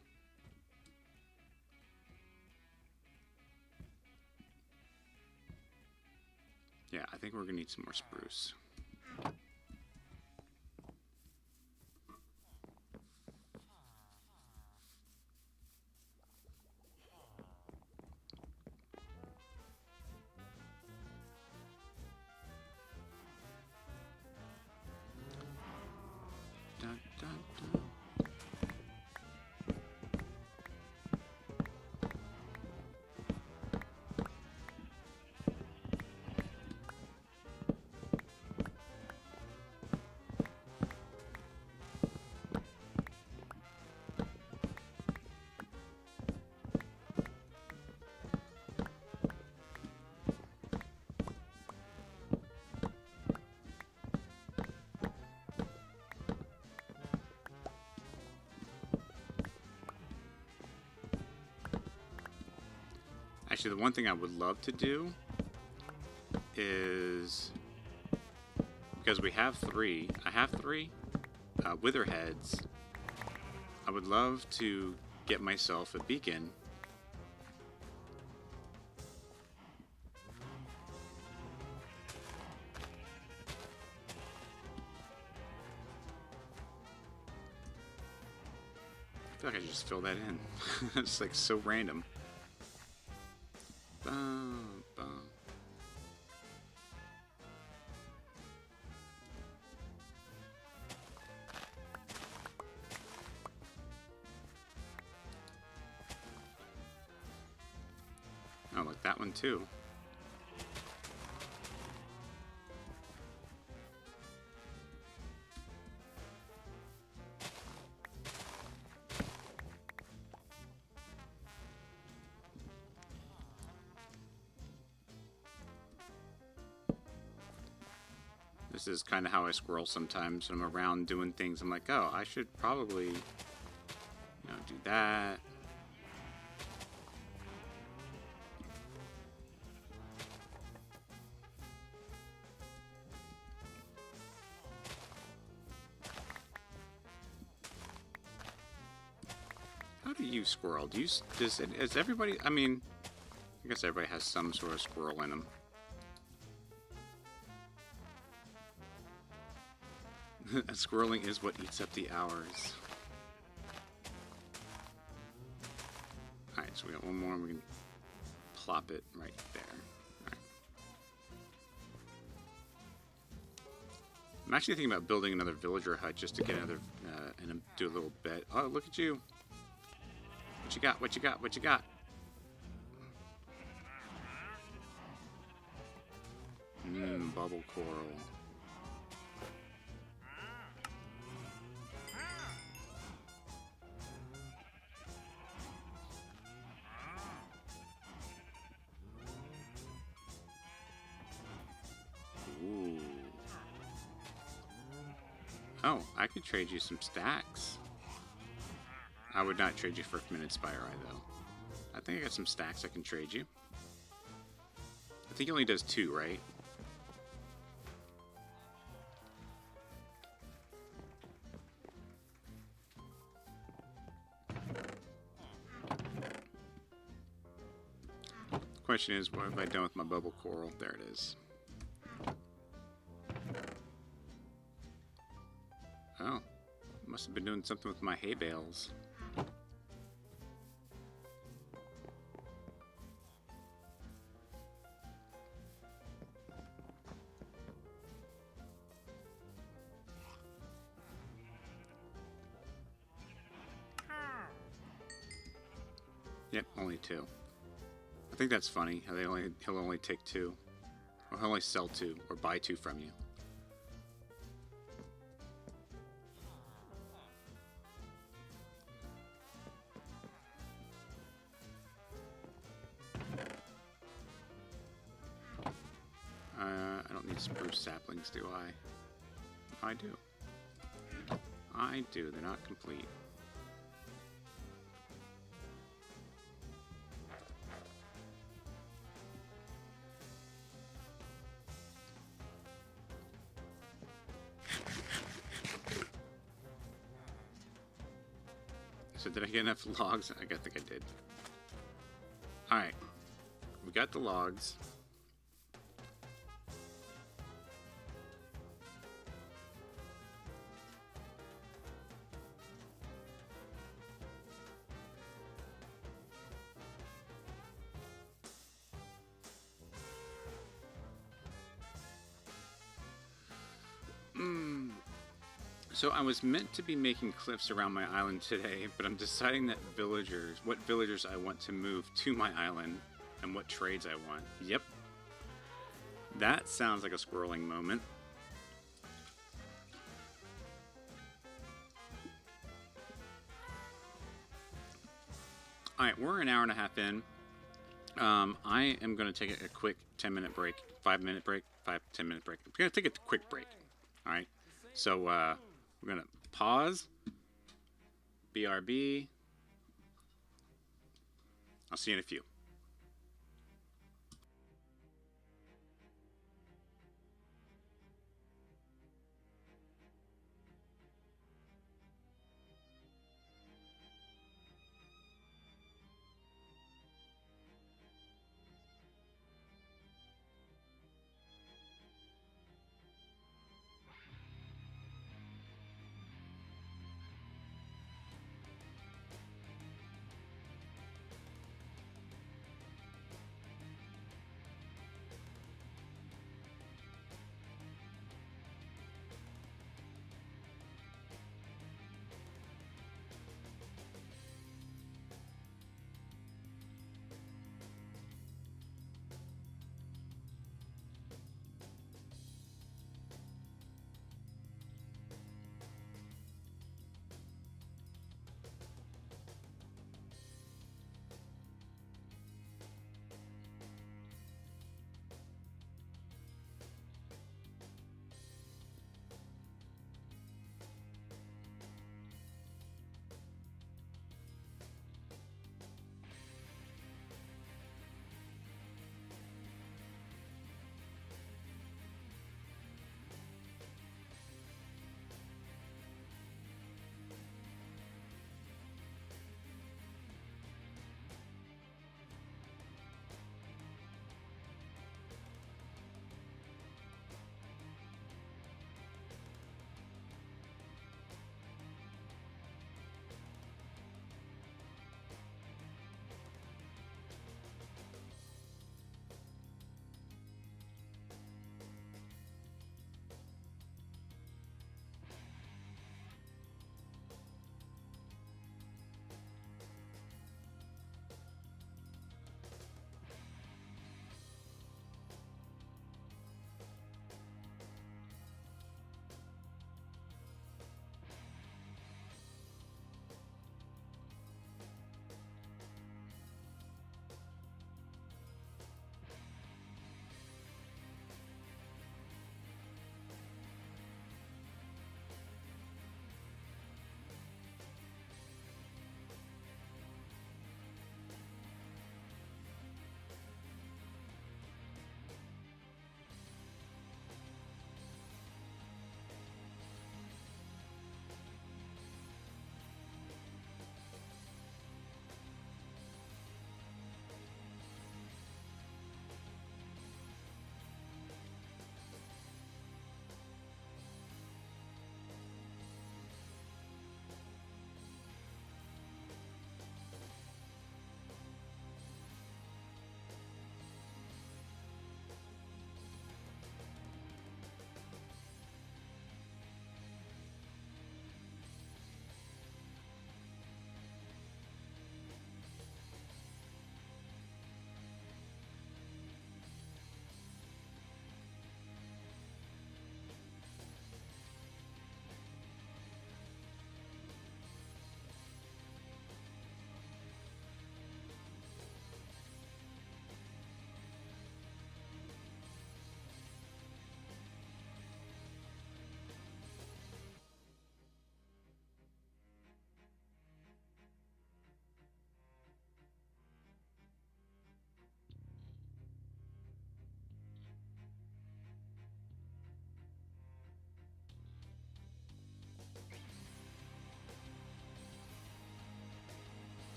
Yeah, I think we're gonna need some more spruce. Dun, dun, dun. Actually, the one thing I would love to do is, because we have three, I have three witherheads. I would love to get myself a beacon. I feel like I should just fill that in. It's like so random. Bum, bum. Oh, like that one too. This is kind of how I squirrel sometimes when I'm around doing things. I'm like, oh, I should probably, do that. How do you squirrel? Is everybody, I mean, I guess everybody has some sort of squirrel in them. Squirreling is what eats up the hours. Alright, so we got one more and we can plop it right there. Alright. I'm actually thinking about building another villager hut just to get another, and do a little bed. Oh, look at you. What you got? What you got? What you got? Bubble coral. Ooh. Oh, I could trade you some stacks. I would not trade you for minute spire eye though. I think I got some stacks I can trade you. I think he only does 2, right? Question is, what have I done with my bubble coral? There it is. Oh, must have been doing something with my hay bales. Yep, only 2. I think that's funny how he'll only take 2, or he'll only sell 2 or buy 2 from you. I don't need spruce saplings, do I? I do. I do. They're not complete. So did I get enough logs? I think I did. Alright. We got the logs. So I was meant to be making cliffs around my island today, but I'm deciding that what villagers I want to move to my island and what trades I want. Yep. That sounds like a squirreling moment. Alright, we're an hour and a half in. I am going to take a quick 10-minute break, 5-minute break, 10-minute break. I'm going to take a quick break. Alright, so we're going to pause, BRB. I'll see you in a few.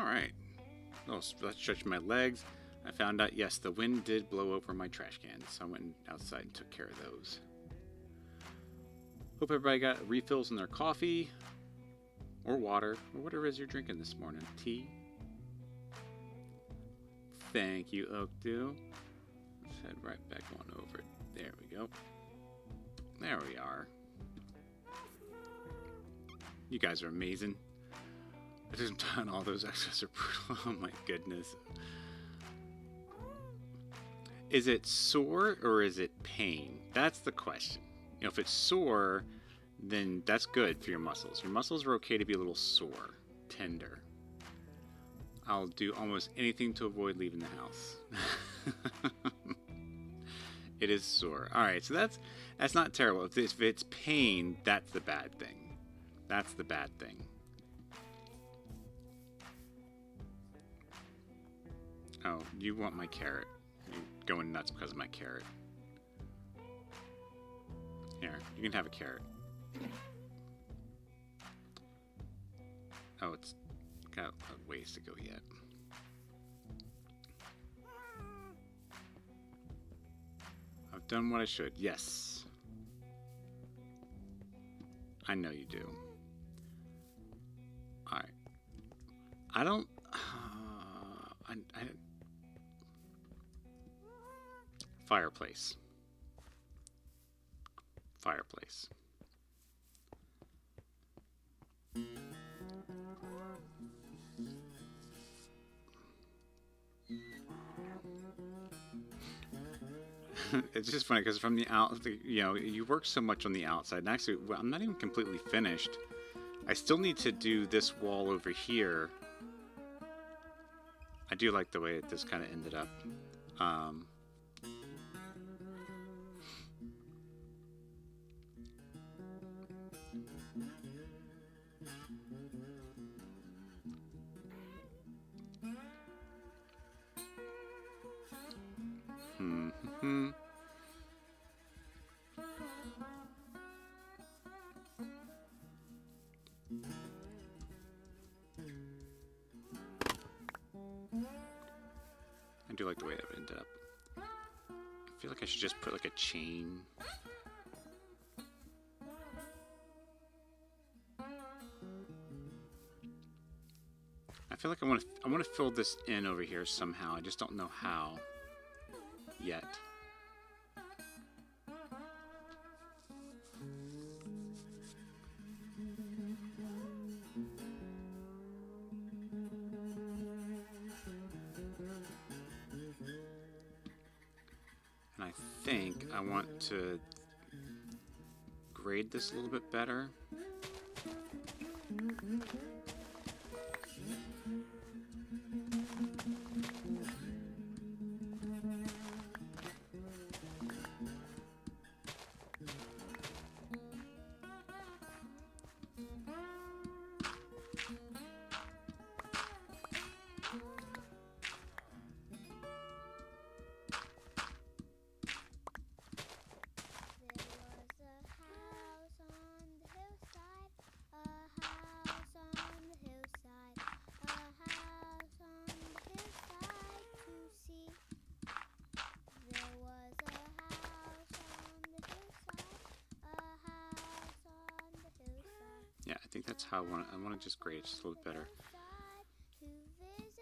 Alright. Let's stretch my legs. I found out, yes, the wind did blow over my trash cans, so I went outside and took care of those. Hope everybody got refills in their coffee, or water, or whatever it is you're drinking this morning. Tea. Thank you, Oakdew. Let's head right back on over. There we go. There we are. You guys are amazing. I just done all those extras are brutal. Oh my goodness. Is it sore or is it pain? That's the question. You know, if it's sore, then that's good for your muscles. Your muscles are okay to be a little sore, tender. I'll do almost anything to avoid leaving the house. It is sore. Alright, so that's not terrible. If it's pain, that's the bad thing. That's the bad thing. Oh, you want my carrot. You're going nuts because of my carrot. Here, you can have a carrot. Oh, it's got a ways to go yet. I've done what I should. Yes. I know you do. Alright. I don't... Fireplace. Fireplace. It's just funny because from the out, you know, you work so much on the outside. And actually, well, I'm not even completely finished. I still need to do this wall over here. I do like the way this kind of ended up. I do like the way that ended up. I feel like I should just put like a chain. I feel like I want to fill this in over here somehow. I just don't know how yet. And I think I want to grade this a little bit better. Yeah, I think that's how I want to just grade it just a little bit better.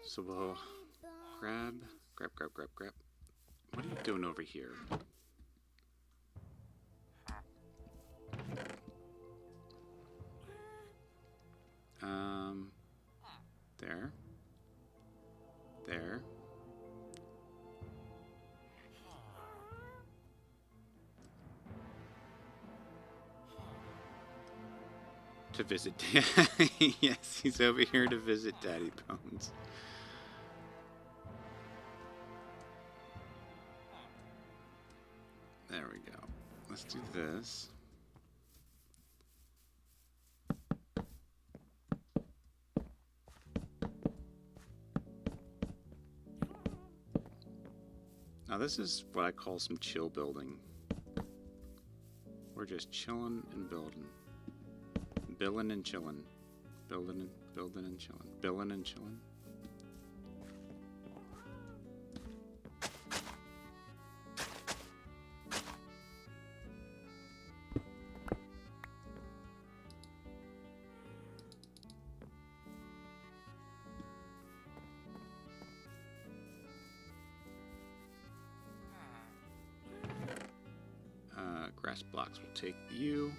So we'll grab. What are you doing over here? There. To visit. Yes, he's over here to visit Daddy Bones. There we go. Let's do this. Now this is what I call some chill building. We're just chilling and building. Billing and chilling. Building and chilling. Billing and chilling. blocks will take you.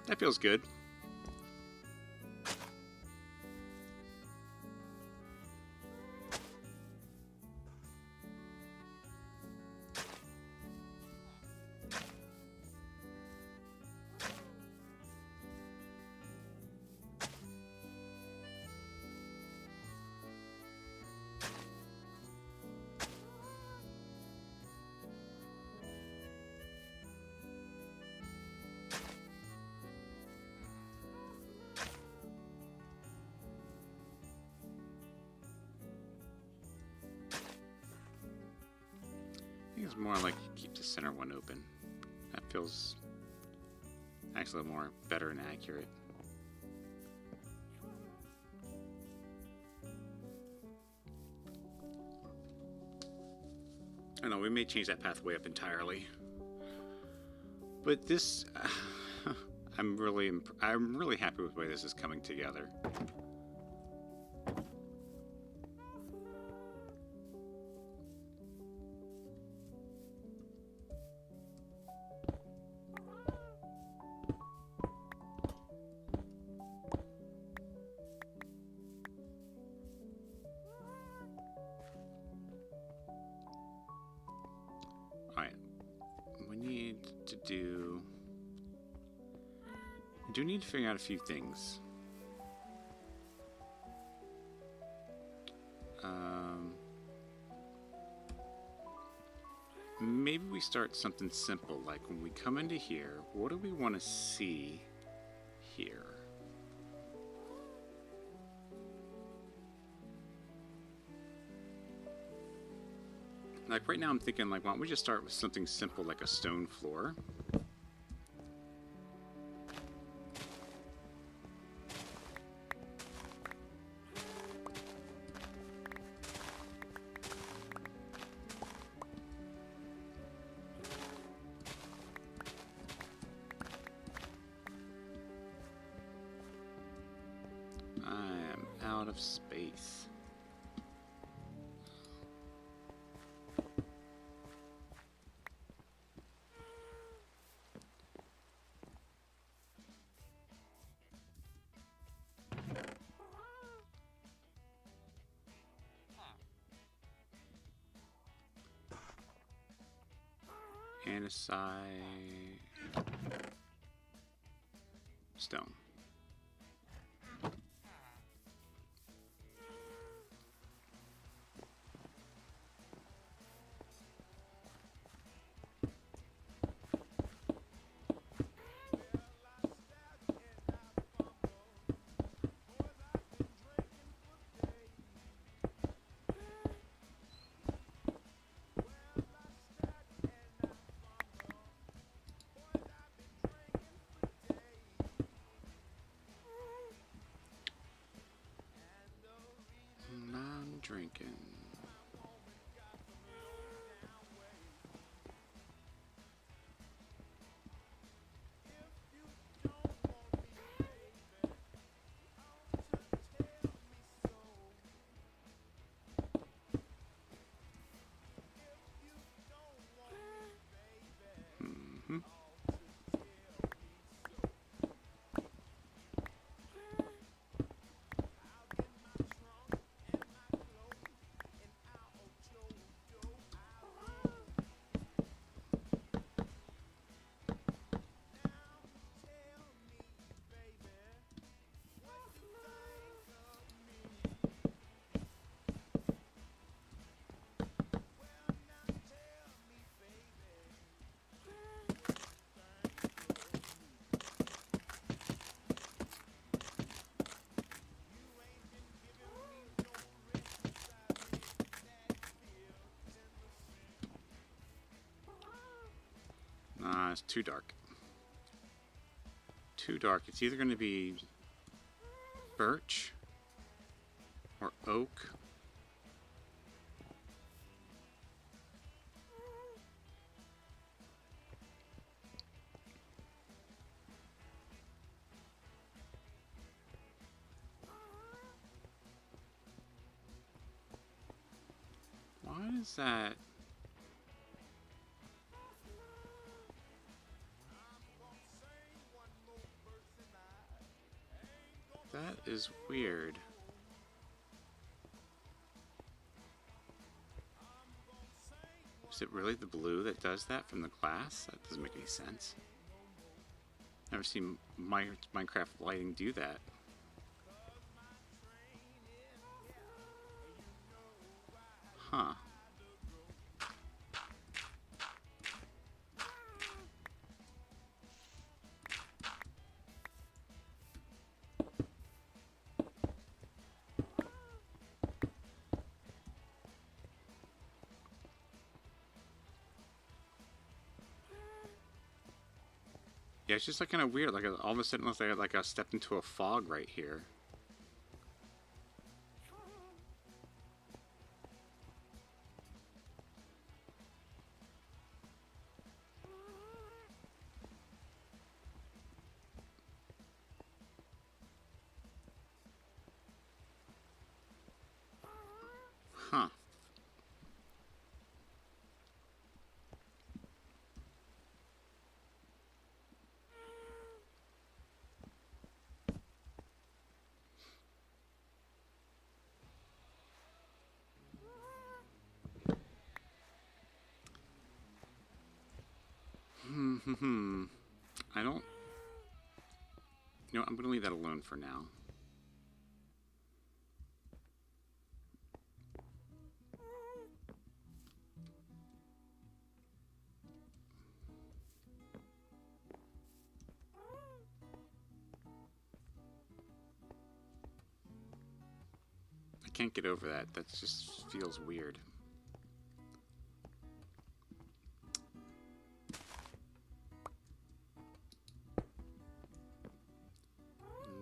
That feels good. I think it's more like keep the center one open. That feels actually more better and accurate. I don't know, we may change that pathway up entirely. But this, I'm really happy with the way this is coming together. I do need to figure out a few things. Maybe we start something simple, like when we come into here, what do we want to see here? Like right now I'm thinking, like, why don't we just start with something simple like a stone floor? I am out of space. And a side stone. Drinking. It's too dark. too dark. It's either going to be birch or oak. Why is that? That is weird. Is it really the blue that does that from the glass? That doesn't make any sense. Never seen Minecraft lighting do that. Huh. Yeah, it's just like kind of weird. Like all of a sudden, it looks like I stepped into a fog right here. Huh. I don't... You know, I'm going to leave that alone for now. I can't get over that. That just feels weird.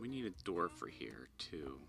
We need a door for here, too.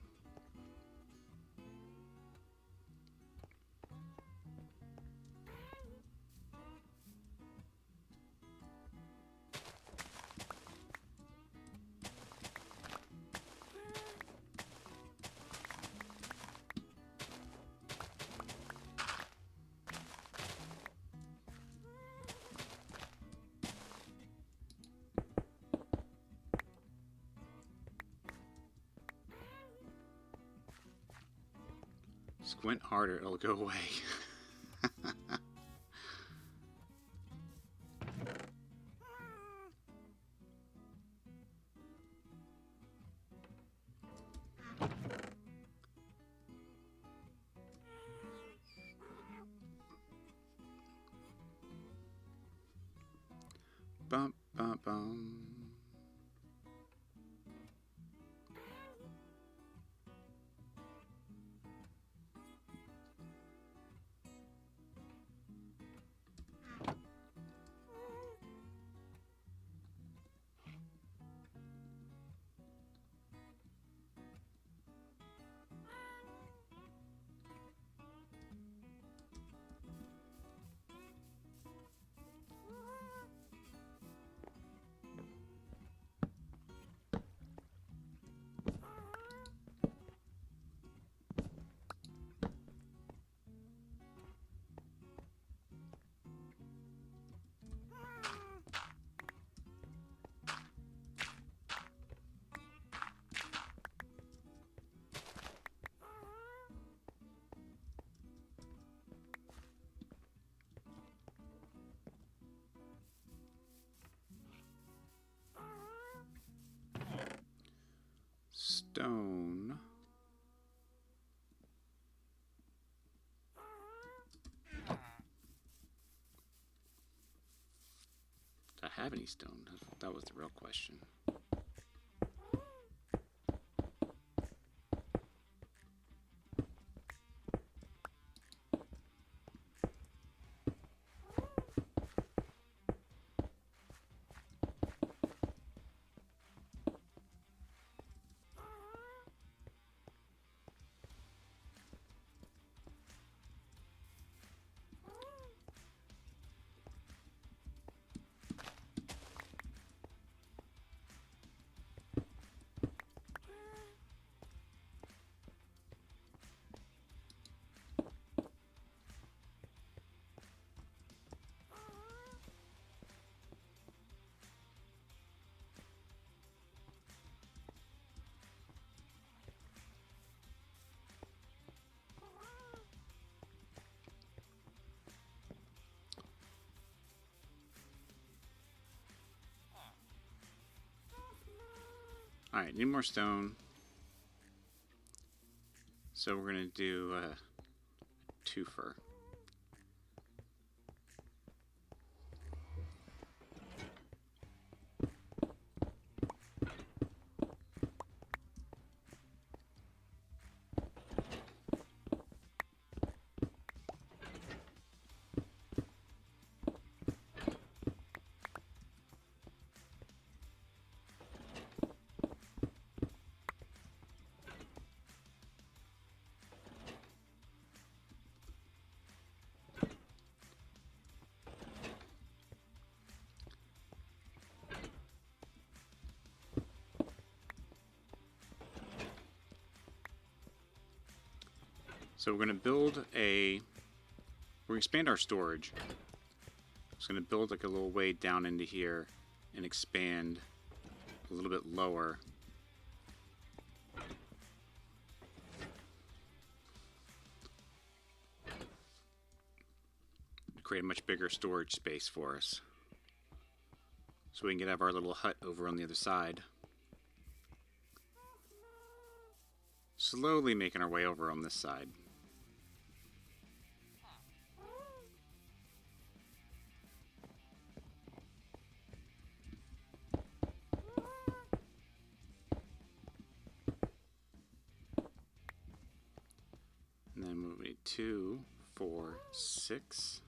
Squint harder, it'll go away. Bum, bum, bum. Stone. Do I have any stone? That was the real question. Alright, need more stone. So we're going to do a twofer. So we're going to build we're going to expand our storage. It's going to build like a little way down into here and expand a little bit lower. To create a much bigger storage space for us. So we can have our little hut over on the other side. Slowly making our way over on this side. And then we'll need 2, 4, 6.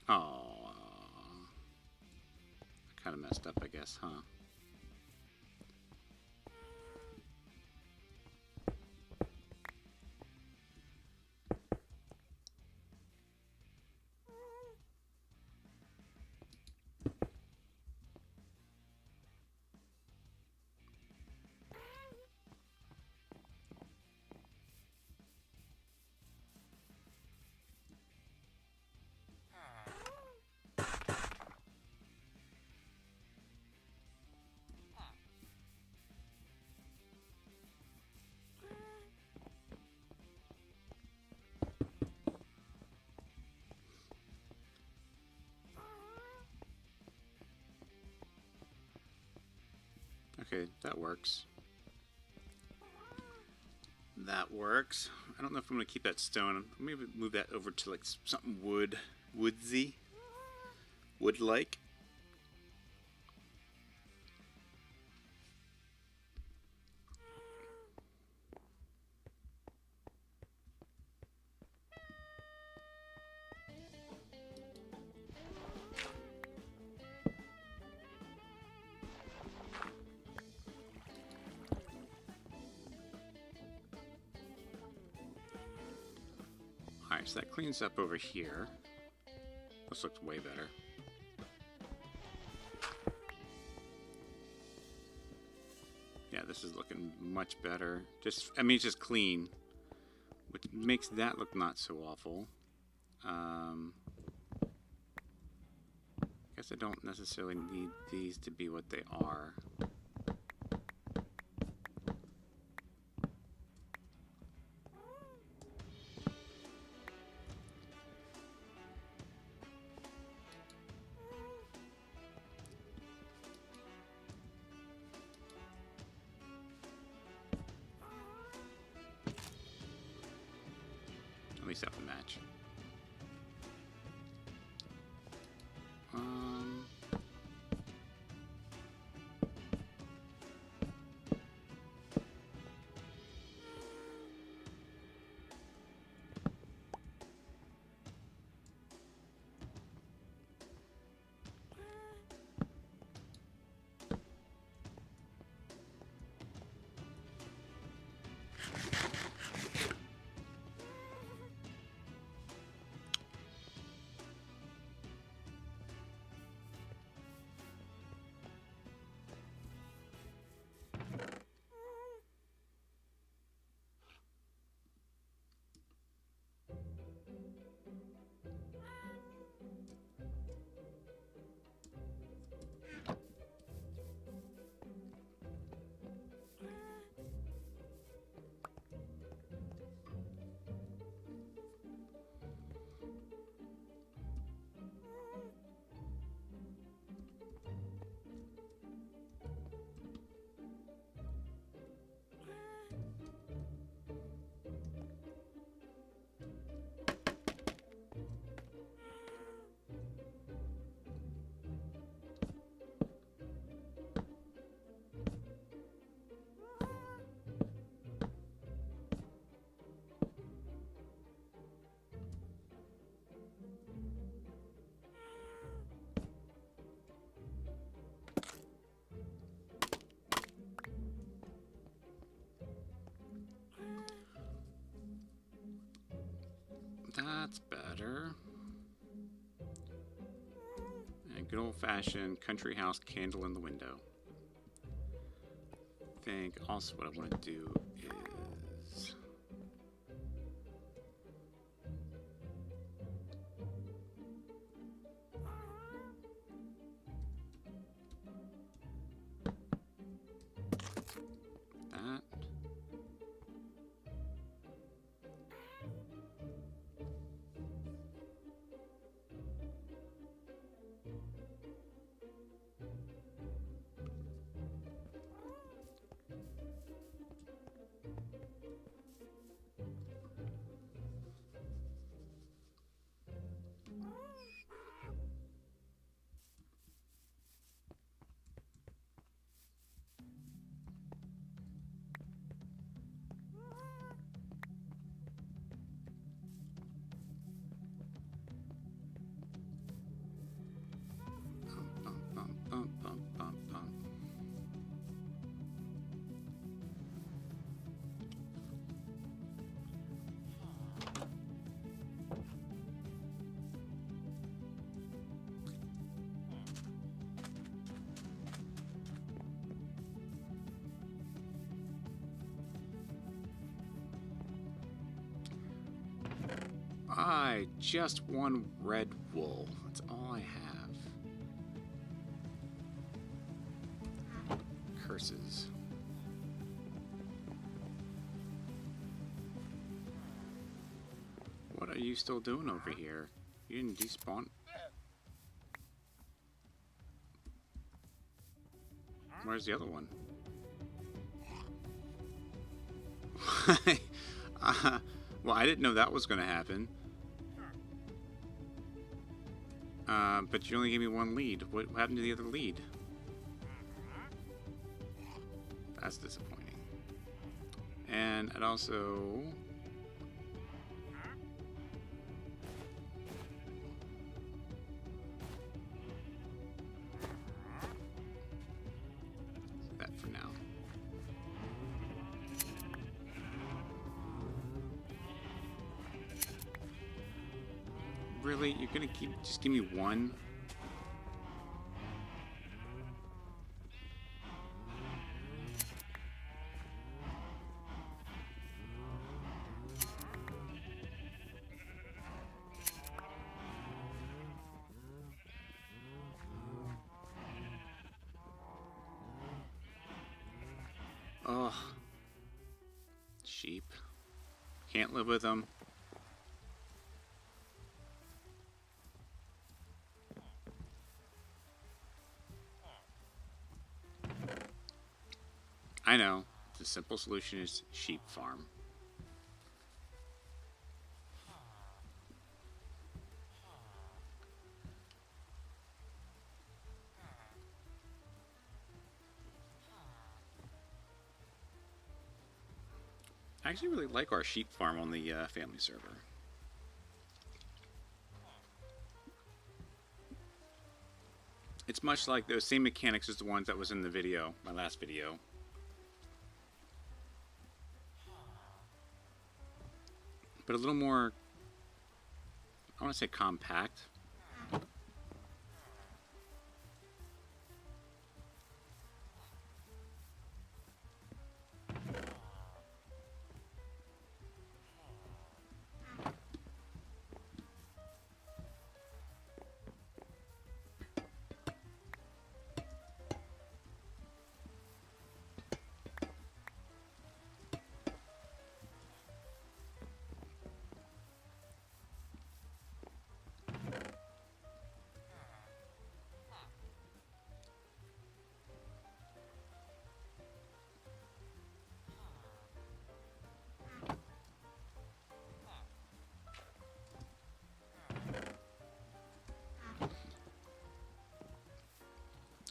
Oh, I kind of messed up, I guess, huh? Okay, that works. That works. I don't know if I'm going to keep that stone. Maybe move that over to like something woodsy, wood-like. Alright, so that cleans up over here. This looks way better. Yeah, this is looking much better. I mean, it's just clean, which makes that look not so awful. I guess I don't necessarily need these to be what they are. At least that will match. That's better. And good old-fashioned country house candle in the window. I think also what I want to do is... that. I just want red wool. That's all I have. Curses. What are you still doing over here? You didn't despawn? Where's the other one? Well, I didn't know that was going to happen. But you only gave me one lead. What happened to the other lead? That's disappointing. And it also... that for now. Really? You're gonna just give me one? Oh. Sheep. Can't live with them. I know. The simple solution is sheep farm. I actually really like our sheep farm on the family server. It's much like those same mechanics as the ones that was in the video, my last video. But a little more, I want to say compact.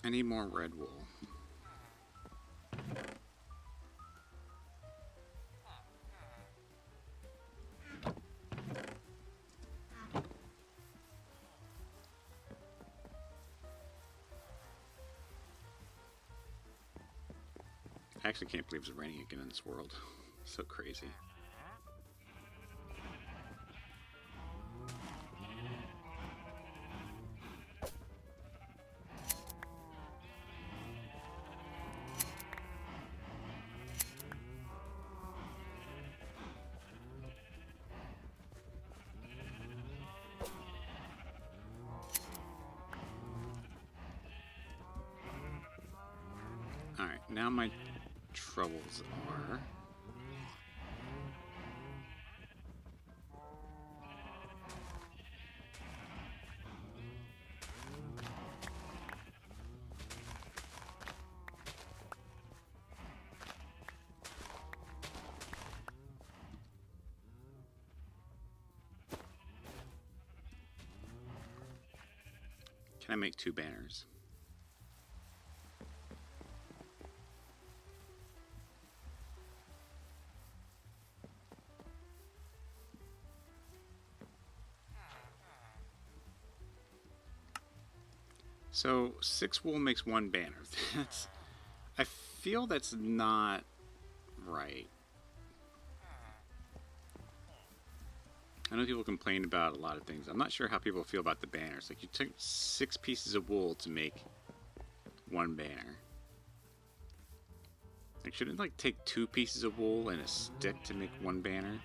I need more red wool. I actually can't believe it's raining again in this world. So crazy. Alright, now my troubles are... Can I make 2 banners? So 6 wool makes 1 banner. I feel that's not right. I know people complain about a lot of things. I'm not sure how people feel about the banners. Like, you took 6 pieces of wool to make 1 banner. Like, shouldn't it, like, take 2 pieces of wool and a stick to make 1 banner?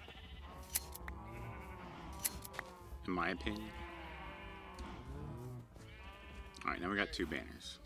In my opinion. Alright, now we got 2 banners.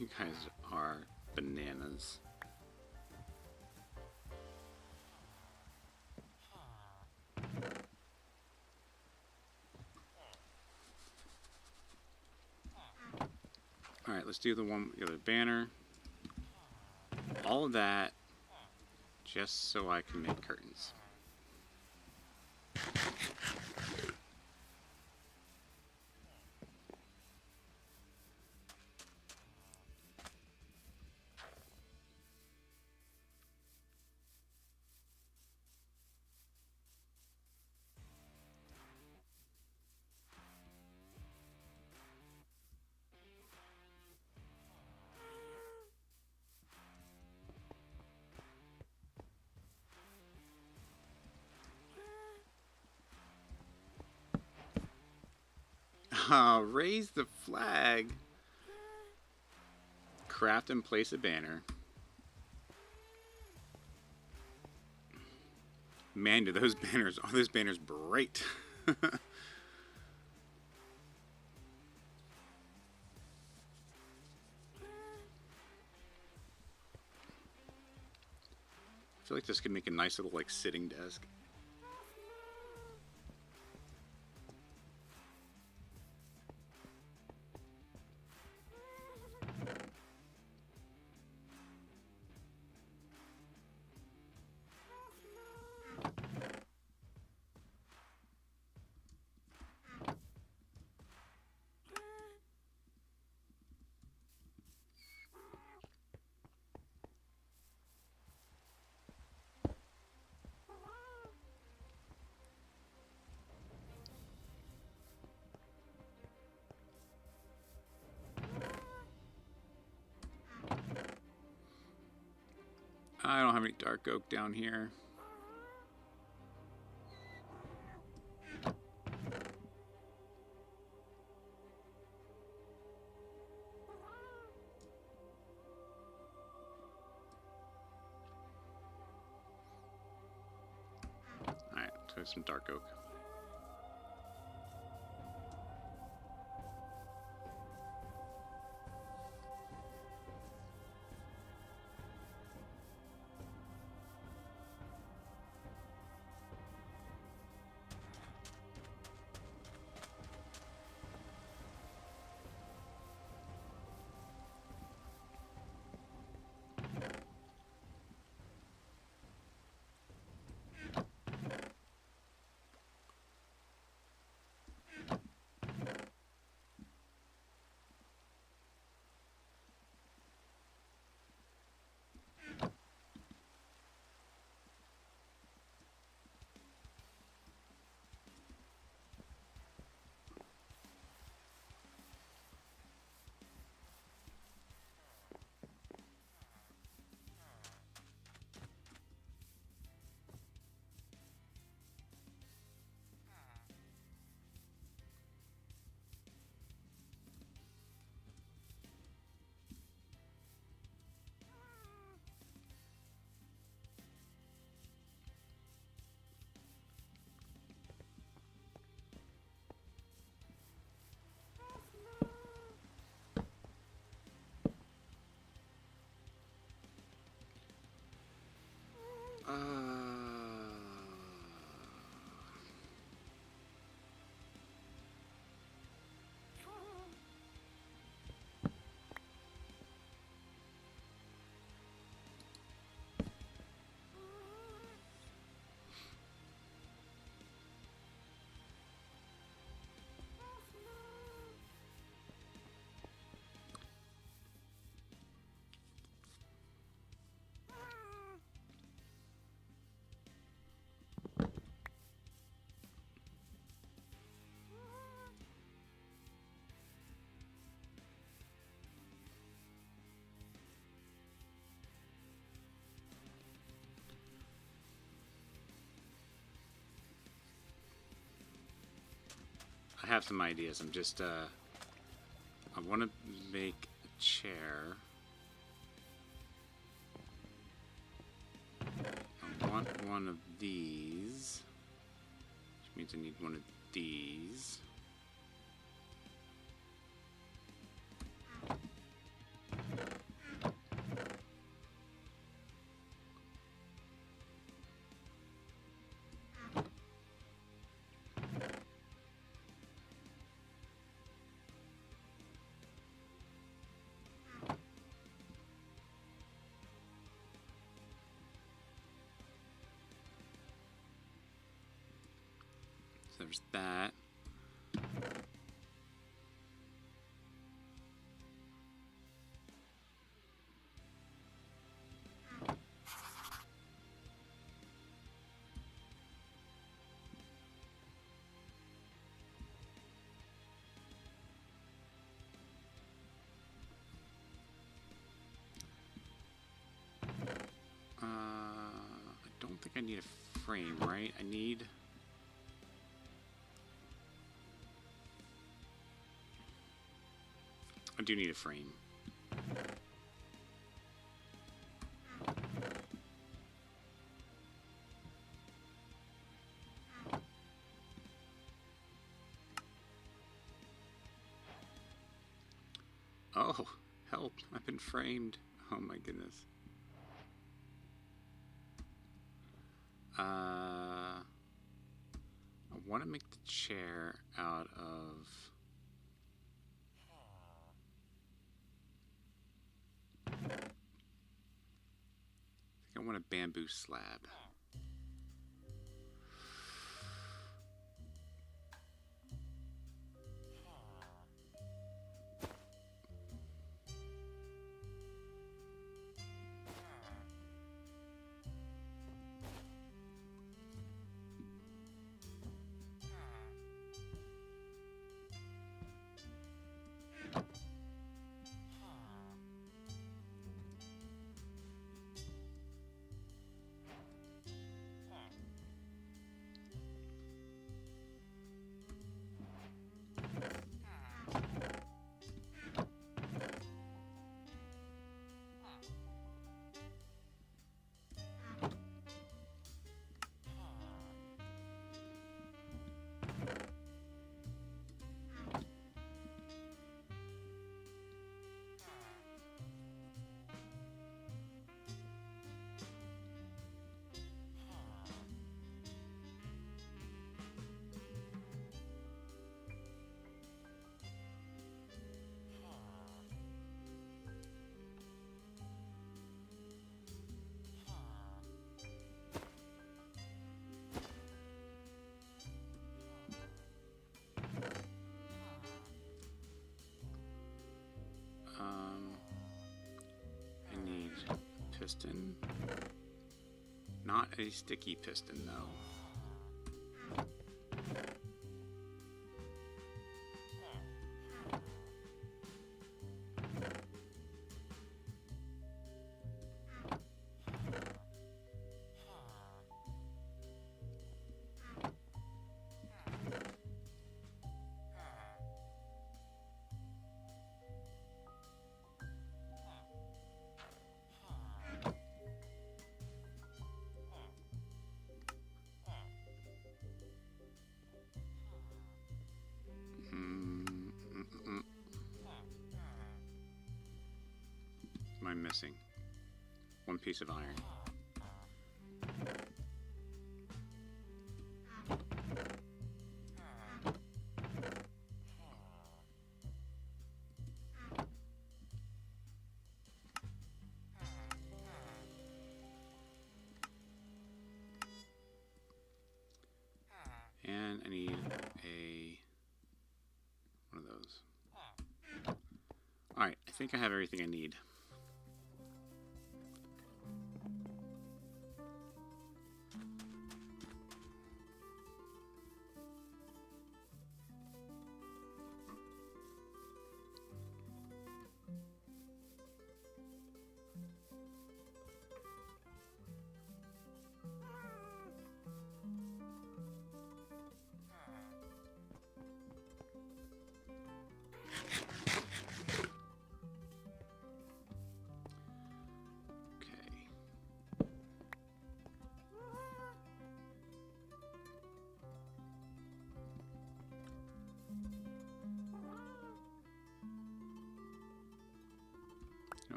You guys are bananas. Alright, let's do the other banner. All of that just so I can make curtains. Raise the flag. Craft and place a banner. Man, do those banners, oh, those banners bright. I feel like this could make a nice little, like, sitting desk. I don't have any dark oak down here. Alright, let's go some dark oak. have some ideas. I'm just, I want to make a chair. I want one of these, which means I need one of these. There's that. I don't think I need a frame, right? I need... I do need a frame. Oh, help. I've been framed. Oh my goodness. I want to make the chair out of... I want a bamboo slab. I need a piston. Not a sticky piston, though. What am I missing? One piece of iron. And I need one of those. Alright, I think I have everything I need.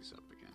these up again.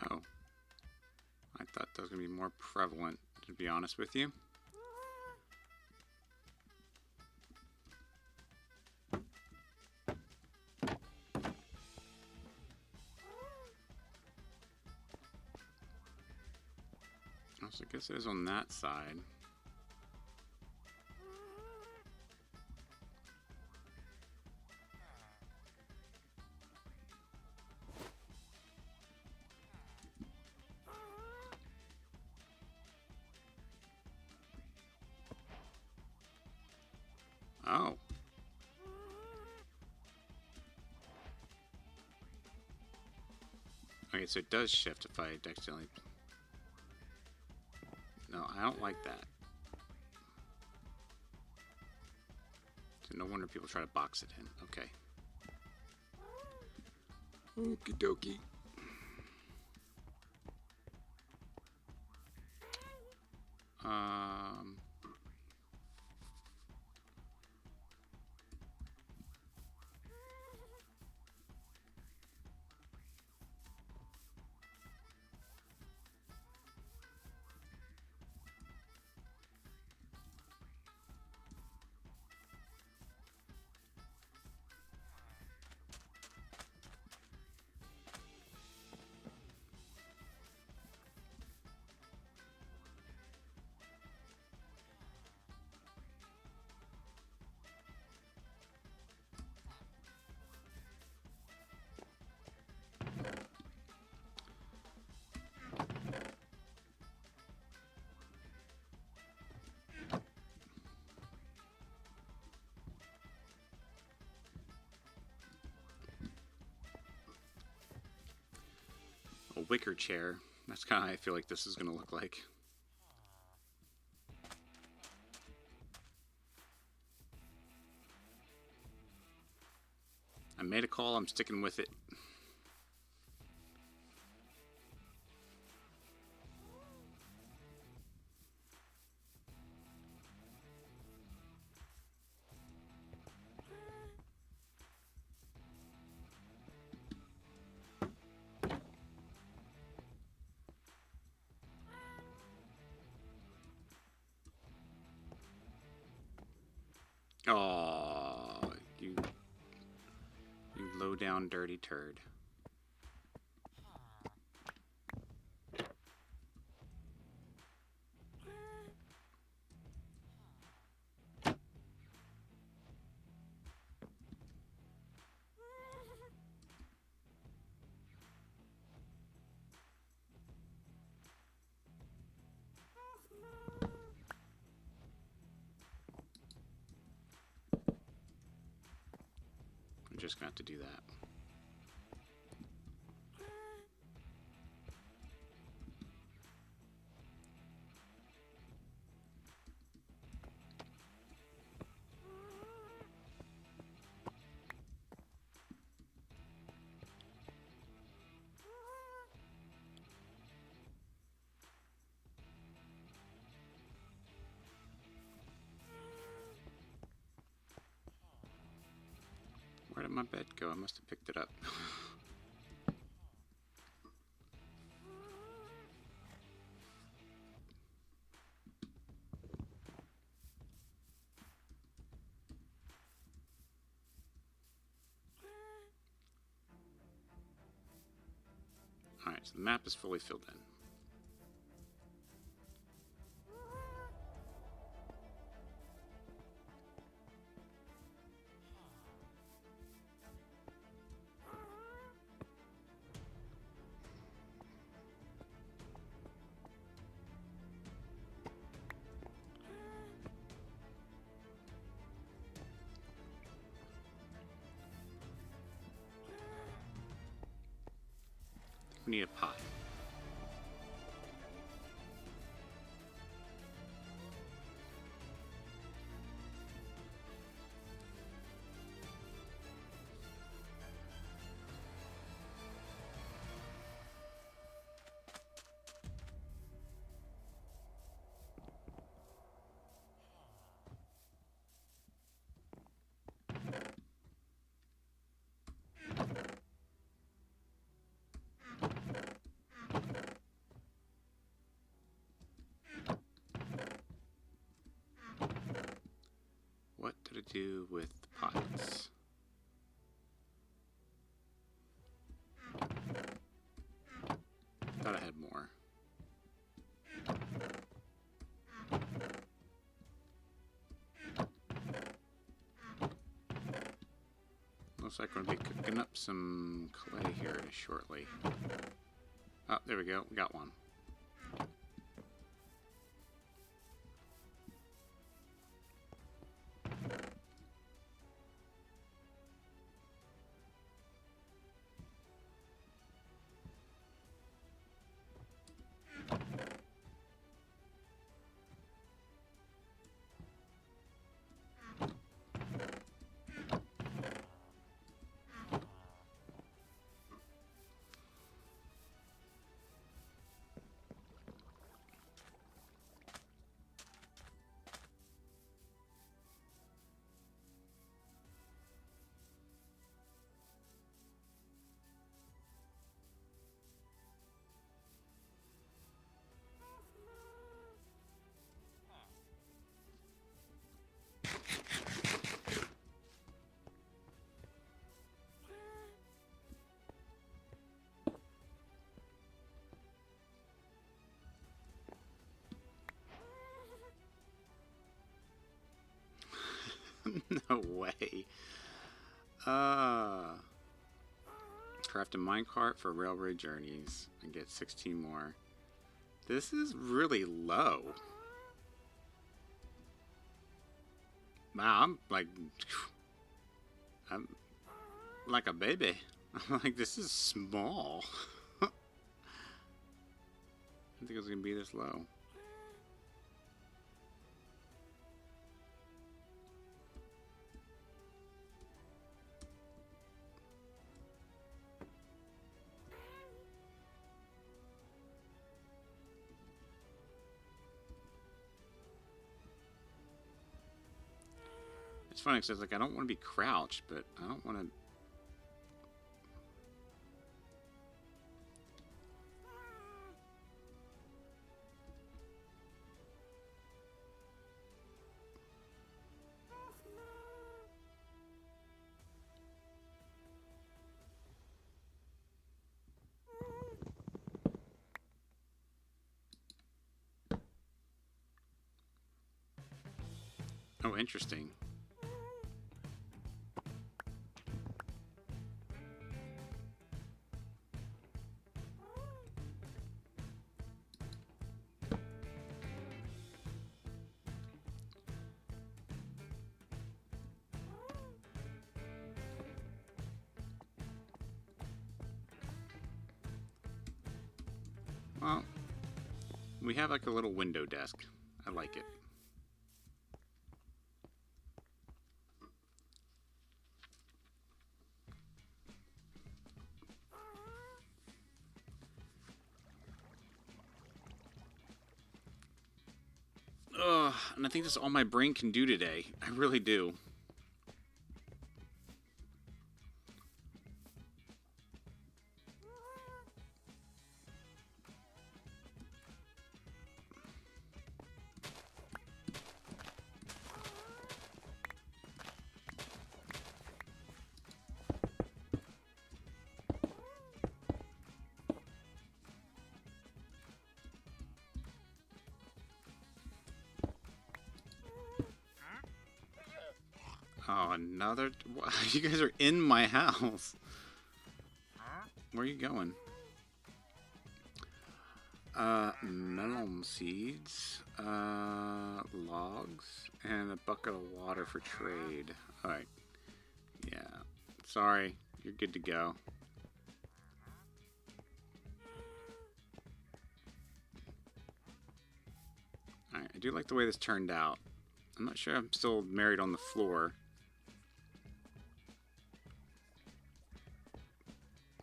Oh, I thought that was going to be more prevalent, to be honest with you. So I guess it is on that side. Oh. Okay, so it does shift if I accidentally... No, I don't like that. So no wonder people try to box it in. Okay. Okie dokie. A wicker chair. That's kind of how I feel like this is going to look like. I made a call, I'm sticking with it. Oh, you low down dirty turd. I'm just gonna have to do that. did my bed go? I must have picked it up. Alright, so the map is fully filled in. We need a pot. What did it do with the pots? Thought I had more. Looks like we're going to be cooking up some clay here shortly. Oh, there we go. We got one. No way. Craft a minecart for railroad journeys and get 16 more. This is really low. Wow, I'm like a baby. I'm like, this is small. I didn't think it was gonna be this low. It's funny because like I don't want to be crouched, but I don't want to. Oh, interesting. Well, we have like a little window desk. I like it. Ugh, and I think that's all my brain can do today. I really do. Oh, another... You guys are in my house. Where are you going? Melon seeds, logs, and a bucket of water for trade. Alright. Yeah. Sorry. You're good to go. Alright, I do like the way this turned out. I'm not sure I'm still married on the floor.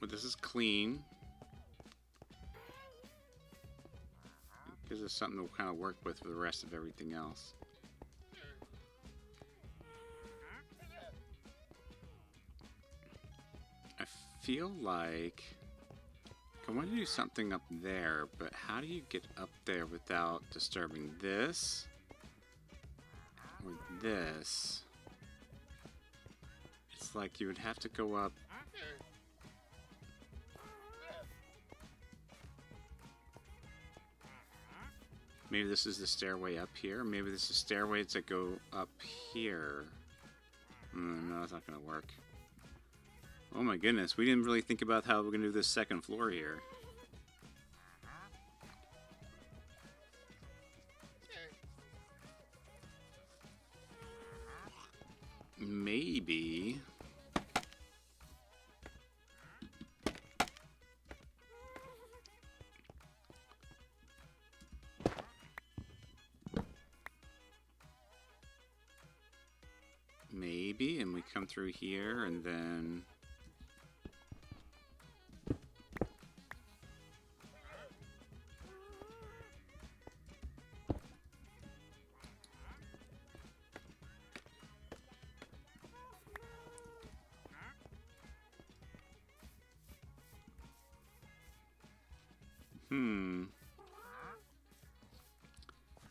But this is clean. Gives us something to kind of work with for the rest of everything else. I feel like I want to do something up there, but how do you get up there without disturbing this or this? It's like you would have to go up. Maybe this is the stairway up here. Maybe this is stairways that go up here. No, that's not going to work. Oh my goodness, we didn't really think about how we're going to do this second floor here. Maybe... Maybe, and we come through here, and then...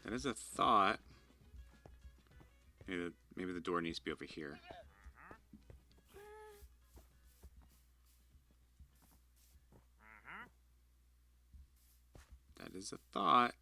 That is a thought. Maybe the door needs to be over here. That is a thought.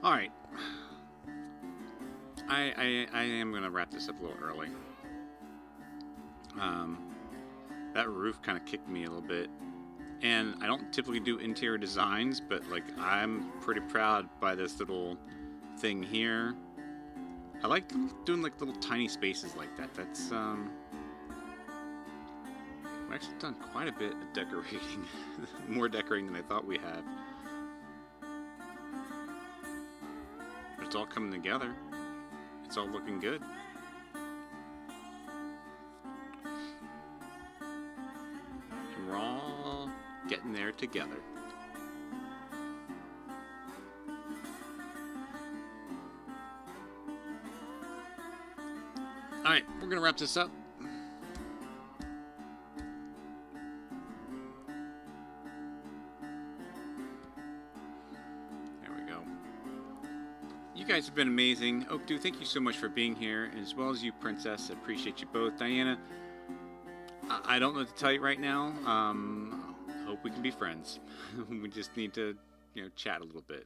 Alright. I am going to wrap this up a little early. That roof kind of kicked me a little bit. And I don't typically do interior designs, but like I'm pretty proud by this little thing here. I like doing like little tiny spaces like that. That's we've actually done quite a bit of decorating. More decorating than I thought we had. But it's all coming together. It's all looking good. And we're all getting there together. Alright, we're gonna wrap this up. There we go. You guys have been amazing. Oakdew, thank you so much for being here, as well as you, Princess. I appreciate you both. Diana, I don't know what to tell you right now. Hope we can be friends. We just need to, chat a little bit.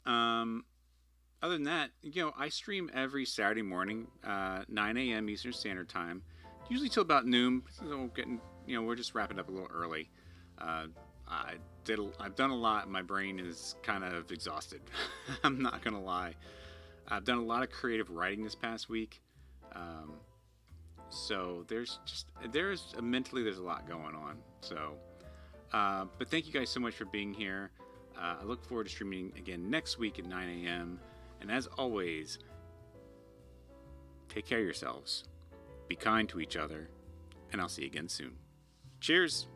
Other than that, I stream every Saturday morning, 9 a.m. Eastern Standard Time, usually till about noon. So we're just wrapping up a little early. I've done a lot. My brain is kind of exhausted. I'm not gonna lie. I've done a lot of creative writing this past week. So there's mentally there's a lot going on. So, but thank you guys so much for being here. I look forward to streaming again next week at 9 a.m. And as always, take care of yourselves. be kind to each other, and I'll see you again soon. Cheers!